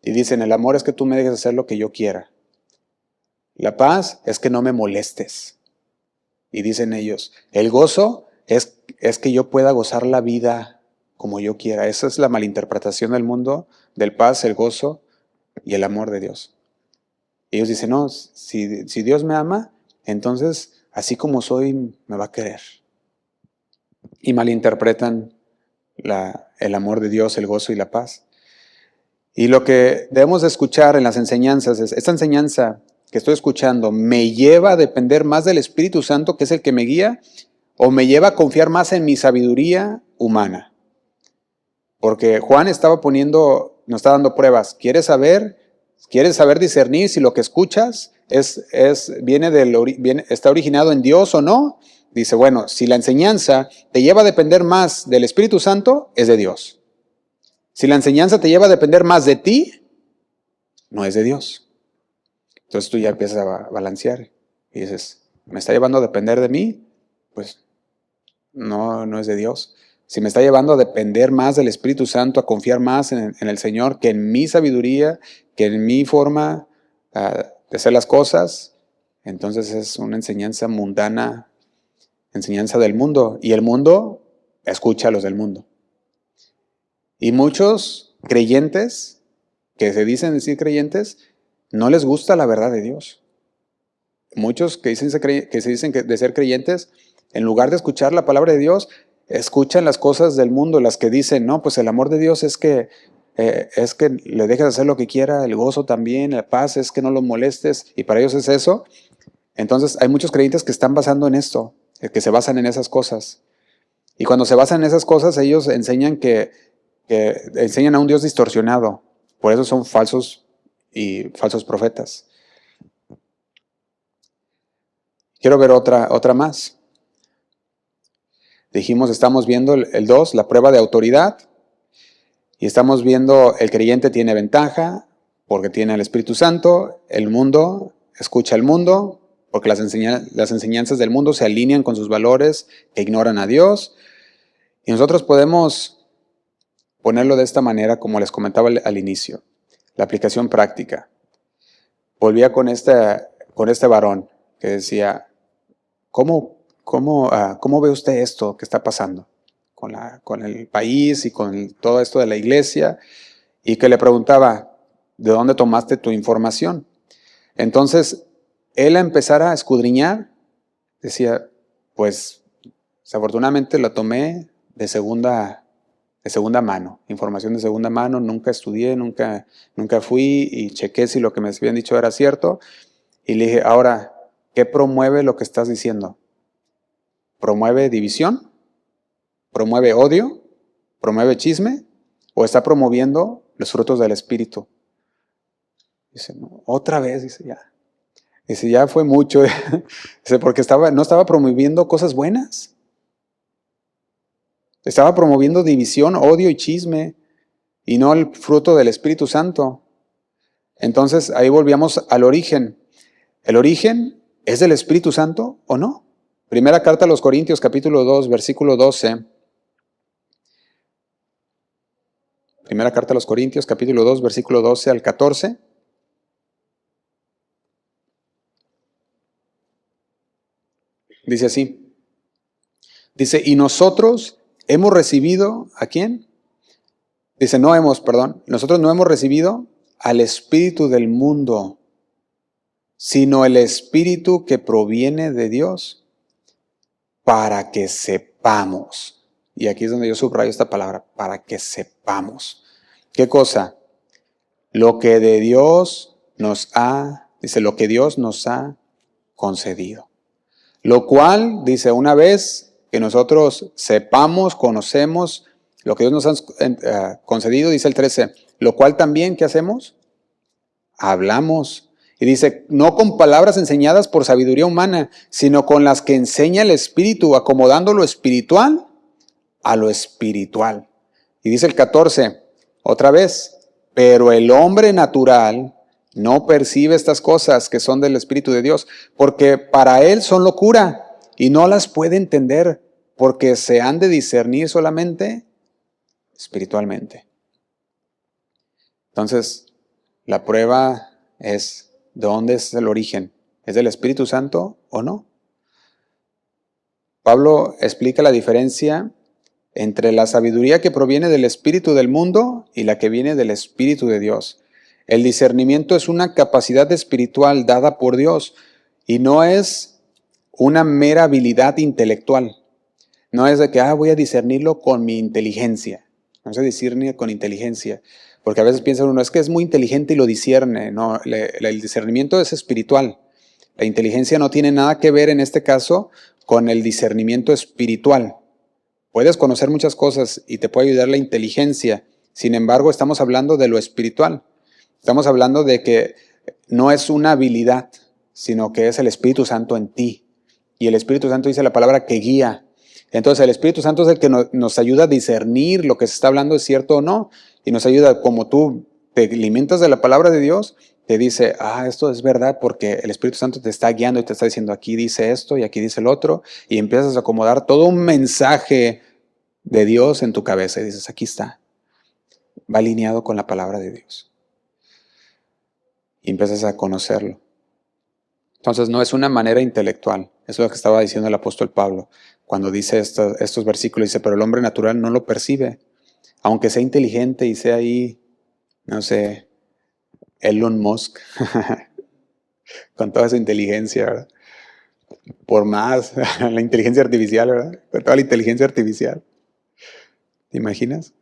Y dicen, el amor es que tú me dejes hacer lo que yo quiera. La paz es que no me molestes. Y dicen ellos, el gozo es que yo pueda gozar la vida como yo quiera. Esa es la malinterpretación del mundo, del paz, el gozo y el amor de Dios. Ellos dicen, no, si Dios me ama, entonces así como soy me va a querer. y malinterpretan el amor de Dios, el gozo y la paz. Y lo que debemos de escuchar en las enseñanzas es, esta enseñanza que estoy escuchando, ¿me lleva a depender más del Espíritu Santo, que es el que me guía, o me lleva a confiar más en mi sabiduría humana? Porque Juan nos está dando pruebas. ¿Quieres saber discernir si lo que escuchas está originado en Dios o no? Dice, bueno, si la enseñanza te lleva a depender más del Espíritu Santo, es de Dios. Si la enseñanza te lleva a depender más de ti, no es de Dios. Entonces tú ya empiezas a balancear y dices, ¿me está llevando a depender de mí? Pues no es de Dios. Si me está llevando a depender más del Espíritu Santo, a confiar más en el Señor, que en mi sabiduría, que en mi forma de hacer las cosas, entonces es una enseñanza mundana, enseñanza del mundo. Y el mundo escucha a los del mundo. Y muchos creyentes, que se dicen decir creyentes, no les gusta la verdad de Dios. Muchos que se dicen de ser creyentes, en lugar de escuchar la palabra de Dios, escuchan las cosas del mundo, las que dicen, no, pues el amor de Dios es que le dejes hacer lo que quiera, el gozo también, la paz es que no lo molestes, y para ellos es eso. Entonces hay muchos creyentes que están basando en esto, que se basan en esas cosas. Y cuando se basan en esas cosas, ellos enseñan enseñan a un Dios distorsionado. Por eso son falsos y falsos profetas. Quiero ver otra más. Dijimos, estamos viendo el 2, la prueba de autoridad. Y estamos viendo, el creyente tiene ventaja porque tiene el Espíritu Santo. El mundo escucha al mundo porque las enseñanzas del mundo se alinean con sus valores que ignoran a Dios. Y nosotros podemos ponerlo de esta manera, como les comentaba al inicio. La aplicación práctica. Volvía con este varón que decía, ¿cómo ve usted esto que está pasando con el país y con todo esto de la iglesia? Y que le preguntaba, ¿de dónde tomaste tu información? Entonces, él a empezar a escudriñar, decía, pues, desafortunadamente la tomé de segunda mano, información de segunda mano, nunca estudié, nunca fui y chequé si lo que me habían dicho era cierto. Y le dije, ahora, ¿qué promueve lo que estás diciendo? ¿Promueve división? ¿Promueve odio? ¿Promueve chisme? ¿O está promoviendo los frutos del Espíritu? Dice, no, otra vez, dice, ya. Dice, ya fue mucho. Dice, porque no estaba promoviendo cosas buenas. Estaba promoviendo división, odio y chisme, y no el fruto del Espíritu Santo. Entonces ahí volvíamos al origen. ¿El origen es del Espíritu Santo o no? Primera carta a los Corintios, capítulo 2, versículo 12. Primera carta a los Corintios, capítulo 2, versículo 12 al 14. Dice así. Dice, y nosotros hemos recibido, ¿a quién? Dice, nosotros no hemos recibido al espíritu del mundo, sino el espíritu que proviene de Dios, para que sepamos. Y aquí es donde yo subrayo esta palabra, para que sepamos. ¿Qué cosa? Lo que de Dios lo que Dios nos ha concedido. Lo cual, dice, una vez que nosotros sepamos, conocemos lo que Dios nos ha concedido, dice el 13, lo cual también, ¿qué hacemos? Hablamos. Y dice, no con palabras enseñadas por sabiduría humana, sino con las que enseña el Espíritu, acomodando lo espiritual a lo espiritual. Y dice el 14, otra vez, pero el hombre natural no percibe estas cosas que son del Espíritu de Dios, porque para él son locura y no las puede entender, porque se han de discernir solamente espiritualmente. Entonces, la prueba es, ¿de dónde es el origen? ¿Es del Espíritu Santo o no? Pablo explica la diferencia entre la sabiduría que proviene del espíritu del mundo y la que viene del Espíritu de Dios. El discernimiento es una capacidad espiritual dada por Dios y no es una mera habilidad intelectual. No es de que, voy a discernirlo con mi inteligencia. No se discierne con inteligencia. Porque a veces piensa uno, es que es muy inteligente y lo discierne. No, el discernimiento es espiritual. La inteligencia no tiene nada que ver en este caso con el discernimiento espiritual. Puedes conocer muchas cosas y te puede ayudar la inteligencia. Sin embargo, estamos hablando de lo espiritual. Estamos hablando de que no es una habilidad, sino que es el Espíritu Santo en ti. Y el Espíritu Santo dice la palabra que guía. Entonces el Espíritu Santo es el que nos ayuda a discernir lo que se está hablando es cierto o no. Y nos ayuda, como tú te alimentas de la palabra de Dios, te dice, esto es verdad porque el Espíritu Santo te está guiando y te está diciendo, aquí dice esto y aquí dice el otro. Y empiezas a acomodar todo un mensaje de Dios en tu cabeza. Y dices, aquí está. Va alineado con la palabra de Dios. Y empiezas a conocerlo. Entonces no es una manera intelectual. Eso es lo que estaba diciendo el apóstol Pablo. Cuando dice estos versículos, dice, pero el hombre natural no lo percibe. Aunque sea inteligente y sea ahí, no sé, Elon Musk, con toda su inteligencia, ¿verdad? Por más, la inteligencia artificial, ¿verdad? Con toda la inteligencia artificial. ¿Te imaginas?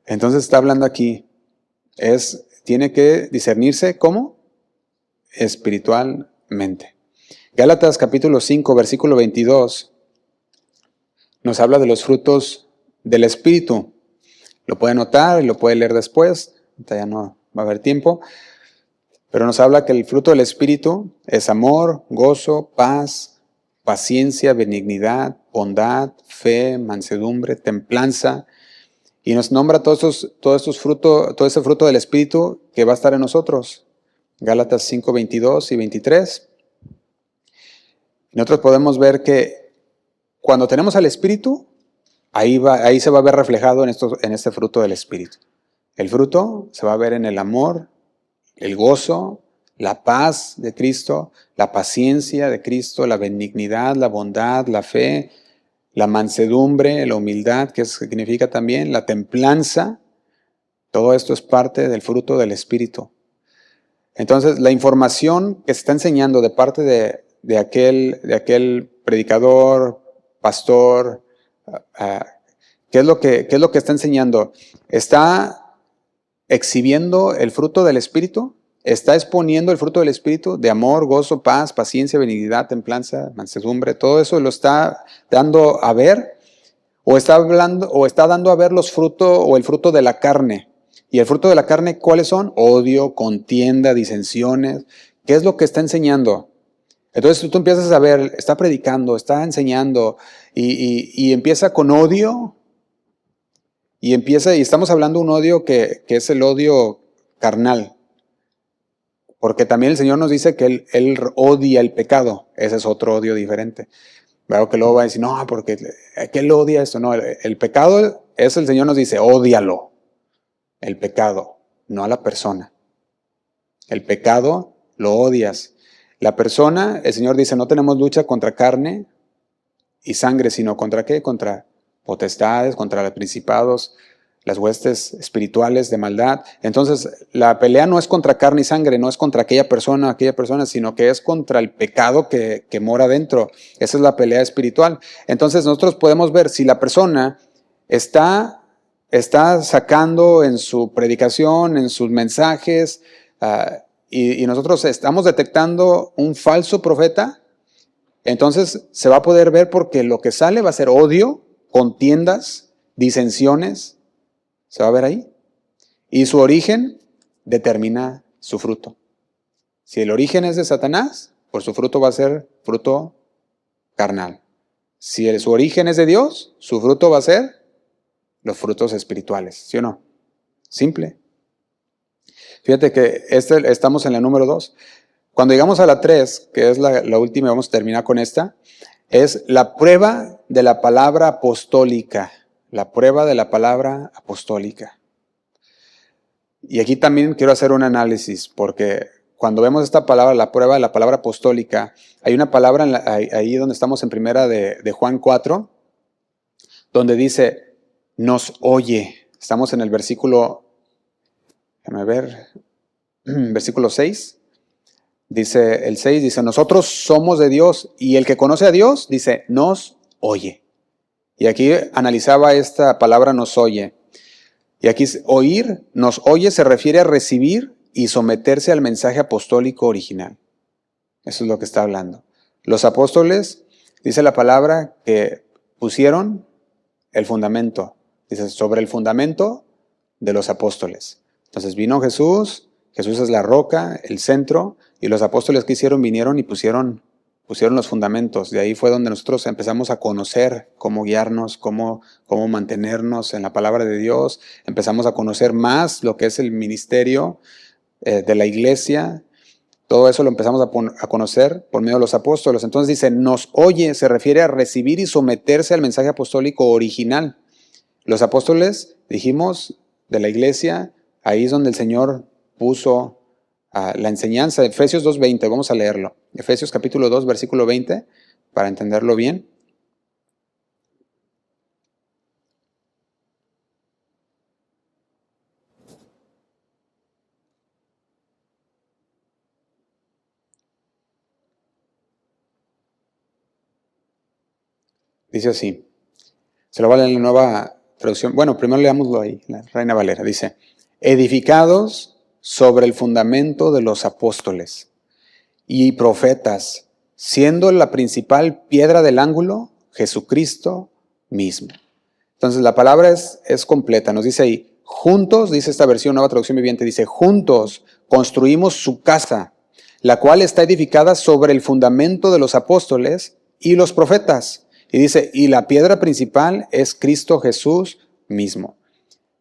Entonces está hablando aquí, tiene que discernirse, ¿cómo? Espiritualmente. Gálatas capítulo 5, versículo 22, nos habla de los frutos del Espíritu. Lo puede notar y lo puede leer después, ya no va a haber tiempo, pero nos habla que el fruto del Espíritu es amor, gozo, paz, paciencia, benignidad, bondad, fe, mansedumbre, templanza, y nos nombra todo ese fruto del Espíritu que va a estar en nosotros. Gálatas 5, 22 y 23. Nosotros podemos ver que cuando tenemos al Espíritu, ahí se va a ver reflejado en este fruto del Espíritu. El fruto se va a ver en el amor, el gozo, la paz de Cristo, la paciencia de Cristo, la benignidad, la bondad, la fe, la mansedumbre, la humildad, que significa también la templanza. Todo esto es parte del fruto del Espíritu. Entonces, la información que se está enseñando de parte de aquel predicador, pastor, ¿qué es lo que está enseñando? ¿Está exhibiendo el fruto del Espíritu? ¿Está exponiendo el fruto del Espíritu de amor, gozo, paz, paciencia, benignidad, templanza, mansedumbre? ¿Todo eso lo está dando a ver? ¿O está dando a ver los frutos o el fruto de la carne? ¿Y el fruto de la carne cuáles son? Odio, contienda, disensiones. ¿Qué es lo que está enseñando? Entonces tú empiezas a ver, está predicando, está enseñando y empieza con odio y estamos hablando de un odio que es el odio carnal. Porque también el Señor nos dice que Él odia el pecado. Ese es otro odio diferente. Claro que luego va a decir, no, porque Él odia esto. No, el pecado el Señor nos dice, ódialo. El pecado, no a la persona. El pecado lo odias. La persona, el Señor dice, no tenemos lucha contra carne y sangre, sino contra ¿qué? Contra potestades, contra los principados, las huestes espirituales de maldad. Entonces, la pelea no es contra carne y sangre, no es contra aquella persona, sino que es contra el pecado que mora dentro. Esa es la pelea espiritual. Entonces, nosotros podemos ver si la persona está sacando en su predicación, en sus mensajes, y nosotros estamos detectando un falso profeta, entonces se va a poder ver porque lo que sale va a ser odio, contiendas, disensiones, se va a ver ahí. Y su origen determina su fruto. Si el origen es de Satanás, pues su fruto va a ser fruto carnal. Si su origen es de Dios, su fruto va a ser los frutos espirituales, ¿sí o no? Simple. Fíjate que estamos en la número 2. Cuando llegamos a la 3, que es la última, vamos a terminar con esta, es la prueba de la palabra apostólica. La prueba de la palabra apostólica. Y aquí también quiero hacer un análisis, porque cuando vemos esta palabra, la prueba de la palabra apostólica, hay una palabra ahí donde estamos en primera de Juan 4, donde dice, nos oye. Estamos en el versículo, déjame ver, versículo 6. Dice el 6, dice, nosotros somos de Dios y el que conoce a Dios, dice, nos oye. Y aquí analizaba esta palabra nos oye. Y aquí oír, nos oye, se refiere a recibir y someterse al mensaje apostólico original. Eso es lo que está hablando. Los apóstoles, dice la palabra, que pusieron el fundamento. Dice, sobre el fundamento de los apóstoles. Entonces vino Jesús, Jesús es la roca, el centro, y los apóstoles que hicieron vinieron y pusieron los fundamentos. De ahí fue donde nosotros empezamos a conocer cómo guiarnos, cómo mantenernos en la palabra de Dios. Empezamos a conocer más lo que es el ministerio de la iglesia. Todo eso lo empezamos a conocer por medio de los apóstoles. Entonces dice, nos oye, se refiere a recibir y someterse al mensaje apostólico original. Los apóstoles, dijimos, de la iglesia, ahí es donde el Señor puso la enseñanza. Efesios 2:20, vamos a leerlo. Efesios capítulo 2, versículo 20, para entenderlo bien. Dice así, se lo va a leer en la nueva traducción. Bueno, primero leámoslo ahí, la Reina Valera. Dice, edificados sobre el fundamento de los apóstoles y profetas, siendo la principal piedra del ángulo Jesucristo mismo. Entonces la palabra es completa, nos dice ahí, juntos, dice esta versión, nueva traducción viviente, dice, juntos construimos su casa, la cual está edificada sobre el fundamento de los apóstoles y los profetas. Y dice, y la piedra principal es Cristo Jesús mismo.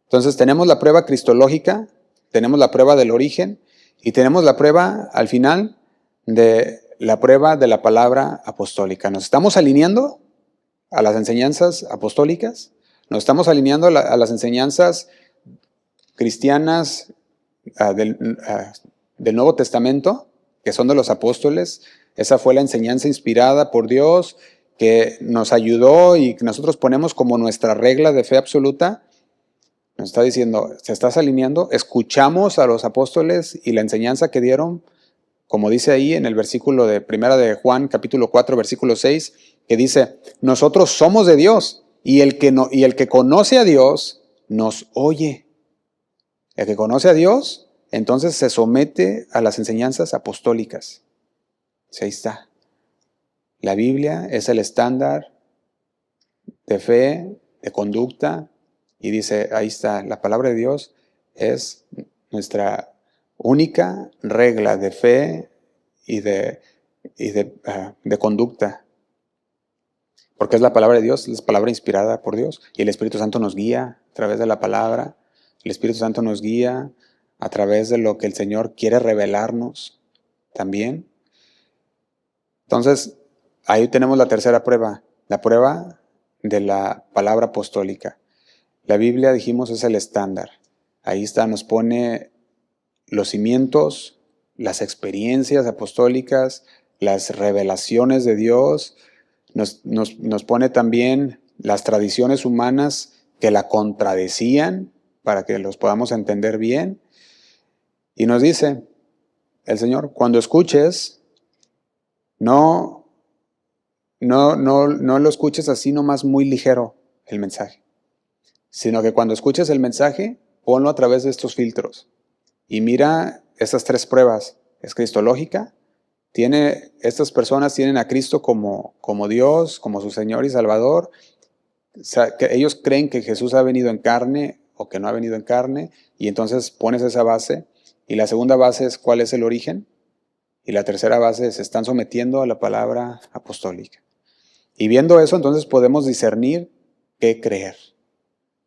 Entonces tenemos la prueba cristológica, tenemos la prueba del origen y tenemos la prueba al final de la prueba de la palabra apostólica. ¿Nos estamos alineando a las enseñanzas apostólicas? ¿Nos estamos alineando a las enseñanzas cristianas del Nuevo Testamento, que son de los apóstoles? Esa fue la enseñanza inspirada por Dios, que nos ayudó y que nosotros ponemos como nuestra regla de fe absoluta. Nos está diciendo, ¿te estás alineando? Escuchamos a los apóstoles y la enseñanza que dieron, como dice ahí en el versículo de Primera de Juan, capítulo 4, versículo 6, que dice, nosotros somos de Dios y el que conoce a Dios nos oye. El que conoce a Dios, entonces se somete a las enseñanzas apostólicas. Ahí está. La Biblia es el estándar de fe, de conducta, y dice, ahí está, la palabra de Dios es nuestra única regla de fe y de conducta. Porque es la palabra de Dios, es la palabra inspirada por Dios, y el Espíritu Santo nos guía a través de la palabra. El Espíritu Santo nos guía a través de lo que el Señor quiere revelarnos también. Entonces, ahí tenemos la tercera prueba, la prueba de la palabra apostólica. La Biblia, dijimos, es el estándar. Ahí está, nos pone los cimientos, las experiencias apostólicas, las revelaciones de Dios. Nos pone también las tradiciones humanas que la contradecían para que los podamos entender bien. Y nos dice el Señor, cuando escuches, no lo escuches así nomás muy ligero el mensaje, sino que cuando escuches el mensaje, ponlo a través de estos filtros. Y mira estas tres pruebas. Es cristológica. Estas personas tienen a Cristo como Dios, como su Señor y Salvador. O sea, que ellos creen que Jesús ha venido en carne o que no ha venido en carne, y entonces pones esa base. Y la segunda base es cuál es el origen. Y la tercera base es se están sometiendo a la palabra apostólica. Y viendo eso, entonces podemos discernir qué creer.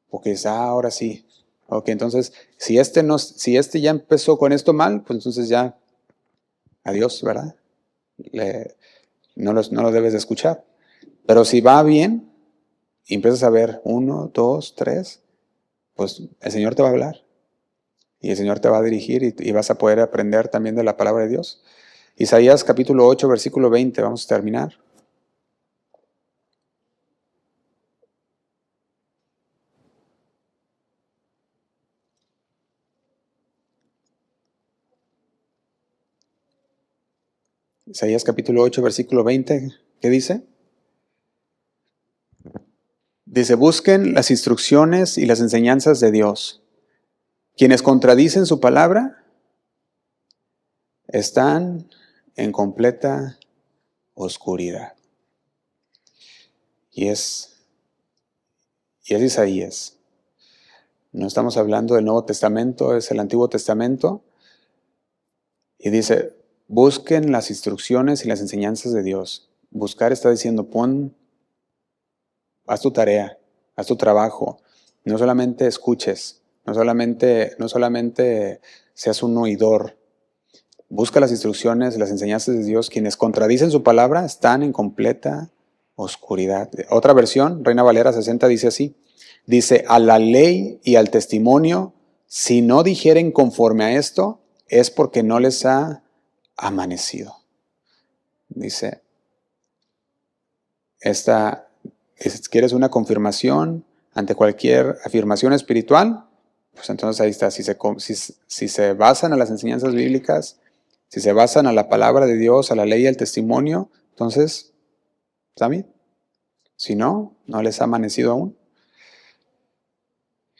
Porque es, ahora sí. Ok, entonces, si este ya empezó con esto mal, pues entonces ya, adiós, ¿verdad? No lo debes de escuchar. Pero si va bien, y empiezas a ver 1, 2, 3, pues el Señor te va a hablar. Y el Señor te va a dirigir y vas a poder aprender también de la palabra de Dios. Isaías capítulo 8, versículo 20, vamos a terminar. Isaías capítulo 8, versículo 20, ¿qué dice? Dice, busquen las instrucciones y las enseñanzas de Dios. Quienes contradicen su palabra están en completa oscuridad. Y es Isaías. No estamos hablando del Nuevo Testamento, es el Antiguo Testamento. Y dice, busquen las instrucciones y las enseñanzas de Dios. Buscar está diciendo, haz tu tarea, haz tu trabajo. No solamente escuches, no solamente seas un oidor. Busca las instrucciones, las enseñanzas de Dios. Quienes contradicen su palabra están en completa oscuridad. Otra versión, Reina Valera 60, dice así. Dice, a la ley y al testimonio, si no dijeren conforme a esto, es porque no les ha amanecido. Dice, ¿quieres una confirmación ante cualquier afirmación espiritual? Pues entonces ahí está. Si se basan en las enseñanzas bíblicas, si se basan a la palabra de Dios, a la ley y al testimonio, entonces, ¿está bien? Si no, no les ha amanecido aún.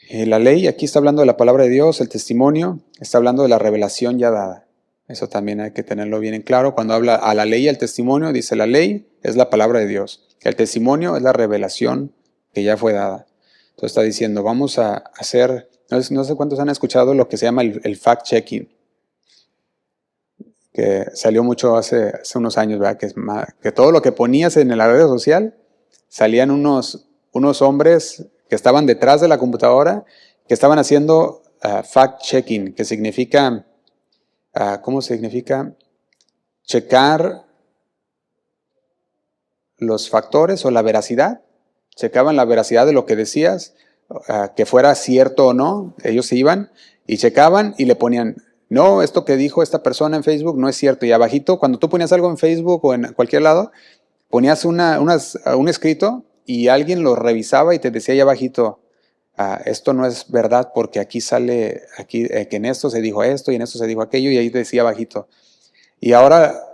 La ley, aquí está hablando de la palabra de Dios, el testimonio, está hablando de la revelación ya dada. Eso también hay que tenerlo bien en claro. Cuando habla a la ley y al testimonio, dice la ley es la palabra de Dios. El testimonio es la revelación que ya fue dada. Entonces está diciendo, vamos a hacer, no sé cuántos han escuchado lo que se llama el fact-checking, que salió mucho hace unos años, ¿verdad? Que todo lo que ponías en la red social, salían unos hombres que estaban detrás de la computadora, que estaban haciendo fact-checking, que significa, ¿cómo significa? Checar los factores o la veracidad. Checaban la veracidad de lo que decías, que fuera cierto o no. Ellos se iban y checaban y le ponían, no, esto que dijo esta persona en Facebook no es cierto. Y abajito, cuando tú ponías algo en Facebook o en cualquier lado, ponías un escrito y alguien lo revisaba y te decía ahí abajito, esto no es verdad porque aquí sale, que en esto se dijo esto y en esto se dijo aquello, y ahí decía abajito. Y ahora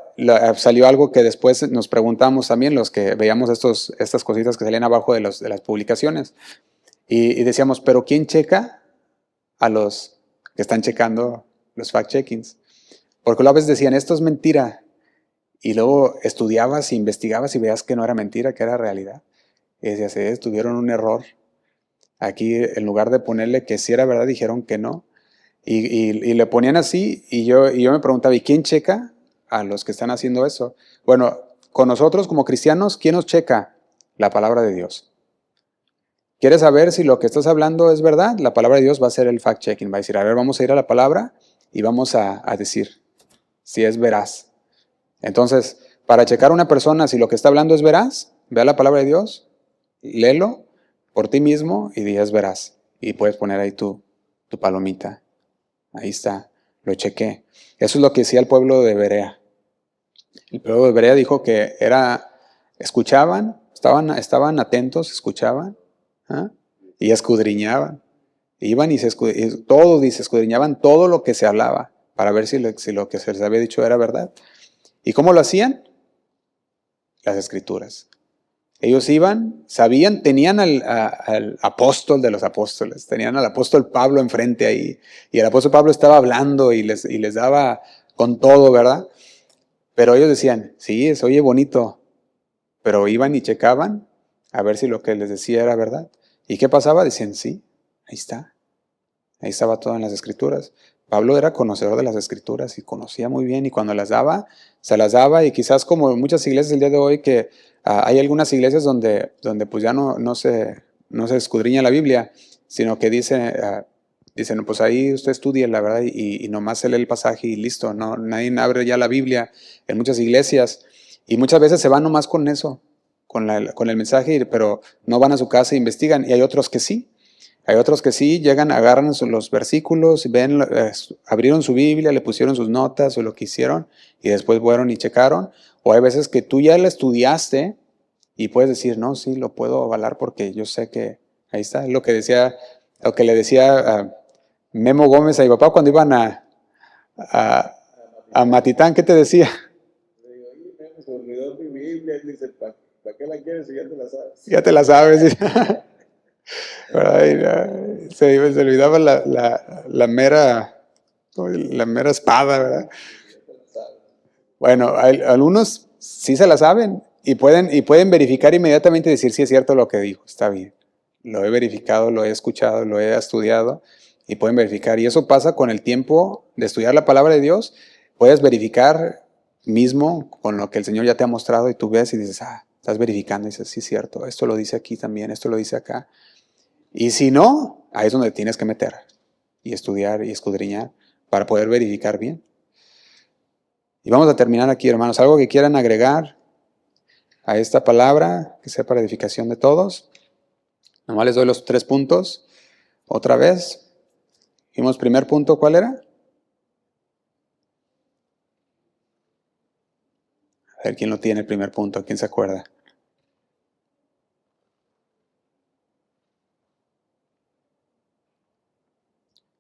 salió algo que después nos preguntamos también, los que veíamos estas cositas que salían abajo de las publicaciones. Y decíamos, ¿pero quién checa a los que están checando los fact-checkings? Porque a veces decían, esto es mentira. Y luego estudiabas, investigabas y veías que no era mentira, que era realidad. Y decías, tuvieron un error. Aquí, en lugar de ponerle que sí era verdad, dijeron que no. Y le ponían así, y yo me preguntaba, ¿y quién checa a los que están haciendo eso? Bueno, con nosotros como cristianos, ¿quién nos checa? La palabra de Dios. ¿Quieres saber si lo que estás hablando es verdad? La palabra de Dios va a ser el fact-checking. Va a decir, a ver, vamos a ir a la palabra y vamos a decir si es veraz. Entonces, para checar a una persona si lo que está hablando es veraz, ve a la palabra de Dios, léelo por ti mismo y di es veraz. Y puedes poner ahí tu palomita. Ahí está, lo chequé. Eso es lo que decía el pueblo de Berea. El pueblo de Berea dijo que escuchaban, estaban atentos, escuchaban, y escudriñaban. Iban y escudriñaban todo lo que se hablaba para ver si lo que se les había dicho era verdad. ¿Y cómo lo hacían? Las Escrituras. Ellos iban, sabían, tenían al apóstol de los apóstoles, tenían al apóstol Pablo enfrente ahí, y el apóstol Pablo estaba hablando y les daba con todo, ¿verdad? Pero ellos decían, sí, se oye bonito, pero iban y checaban a ver si lo que les decía era verdad. ¿Y qué pasaba? Decían, sí, ahí está, ahí estaba todo en las Escrituras. Pablo era conocedor de las Escrituras y conocía muy bien, y cuando las daba, se las daba, y quizás como en muchas iglesias el día de hoy que hay algunas iglesias donde pues ya no se escudriña la Biblia, sino que dicen, pues ahí usted estudie la verdad y nomás se lee el pasaje y listo, no, nadie abre ya la Biblia en muchas iglesias, y muchas veces se van nomás con eso, con el mensaje, pero no van a su casa e investigan, y hay otros que sí. Hay otros que sí, llegan, agarran los versículos, ven, abrieron su Biblia, le pusieron sus notas o lo que hicieron y después fueron y checaron. O hay veces que tú ya la estudiaste y puedes decir, no, sí, lo puedo avalar porque yo sé que ahí está. Es lo que le decía Memo Gómez a mi papá cuando iban a Matitán. ¿Qué te decía? Le digo, oye, Memo, se olvidó mi Biblia. Él dice, ¿para qué la quieres si ya te la sabes? Ya te la sabes. Ay, se olvidaba la mera espada, ¿verdad? Bueno, algunos sí se la saben y pueden verificar inmediatamente y decir si es cierto lo que dijo. Está bien. Lo he verificado, lo he escuchado, lo he estudiado y pueden verificar. Y eso pasa con el tiempo de estudiar la palabra de Dios. Puedes verificar mismo con lo que el Señor ya te ha mostrado y tú ves y dices, estás verificando y dices, sí es cierto, esto lo dice aquí también, esto lo dice acá. Y si no, ahí es donde tienes que meter y estudiar y escudriñar para poder verificar bien. Y vamos a terminar aquí, hermanos. ¿Algo que quieran agregar a esta palabra que sea para edificación de todos? Nomás les doy los 3 puntos. Otra vez. Vimos primer punto, ¿cuál era? A ver quién lo tiene el primer punto, quién se acuerda.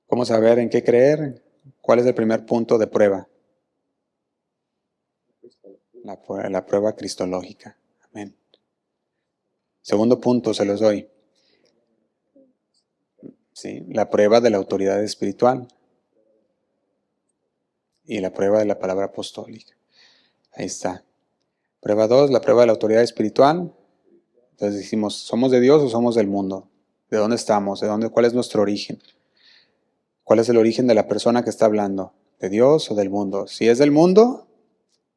¿Cómo saber en qué creer? ¿Cuál es el primer punto de prueba? La prueba cristológica. Amén. Segundo punto, se los doy. ¿Sí? La prueba de la autoridad espiritual y la prueba de la palabra apostólica. Ahí está. Prueba 2, la prueba de la autoridad espiritual. Entonces decimos, ¿somos de Dios o somos del mundo? ¿De dónde estamos? ¿Cuál es nuestro origen? ¿Cuál es el origen de la persona que está hablando? ¿De Dios o del mundo? Si es del mundo,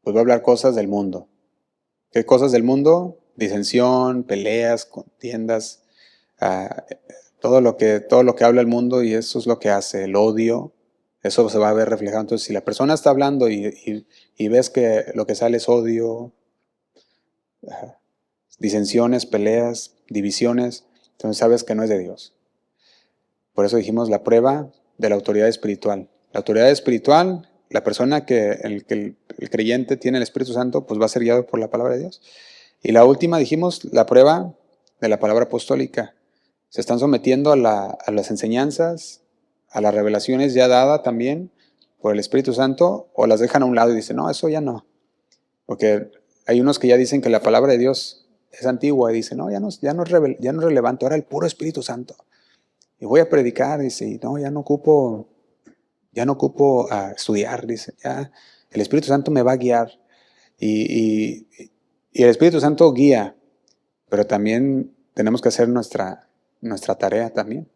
pues va a hablar cosas del mundo. ¿Qué cosas del mundo? Disensión, peleas, contiendas, ah, todo lo que habla el mundo, y eso es lo que hace, el odio. Eso se va a ver reflejado. Entonces, si la persona está hablando y ves que lo que sale es odio, disensiones, peleas, divisiones, entonces sabes que no es de Dios. Por eso dijimos la prueba de la autoridad espiritual. La autoridad espiritual, la persona el creyente tiene el Espíritu Santo, pues va a ser guiado por la palabra de Dios. Y la última, dijimos, la prueba de la palabra apostólica. Se están sometiendo a las enseñanzas, a las revelaciones ya dadas también por el Espíritu Santo, o las dejan a un lado y dicen, no, eso ya no. Porque hay unos que ya dicen que la palabra de Dios es antigua y dicen, no, ya no es relevante, ahora el puro Espíritu Santo. Y voy a predicar, dice, y no, ya no ocupo estudiar, dice, ya el Espíritu Santo me va a guiar. Y, y el Espíritu Santo guía, pero también tenemos que hacer nuestra tarea también,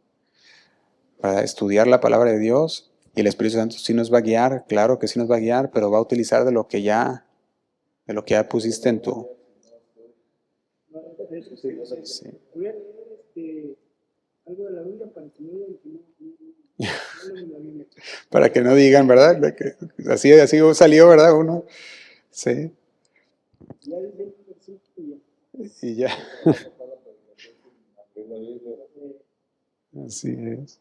para estudiar la palabra de Dios. Y el Espíritu Santo sí nos va a guiar, claro que sí nos va a guiar, pero va a utilizar de lo que ya pusiste en tu... Sí. Voy a leer algo de la Biblia para que no digan que no leo la Biblia. Para que no digan, ¿verdad? De que así salió, ¿verdad? Uno. Sí. Ya dice el versículo Y ya. Así es.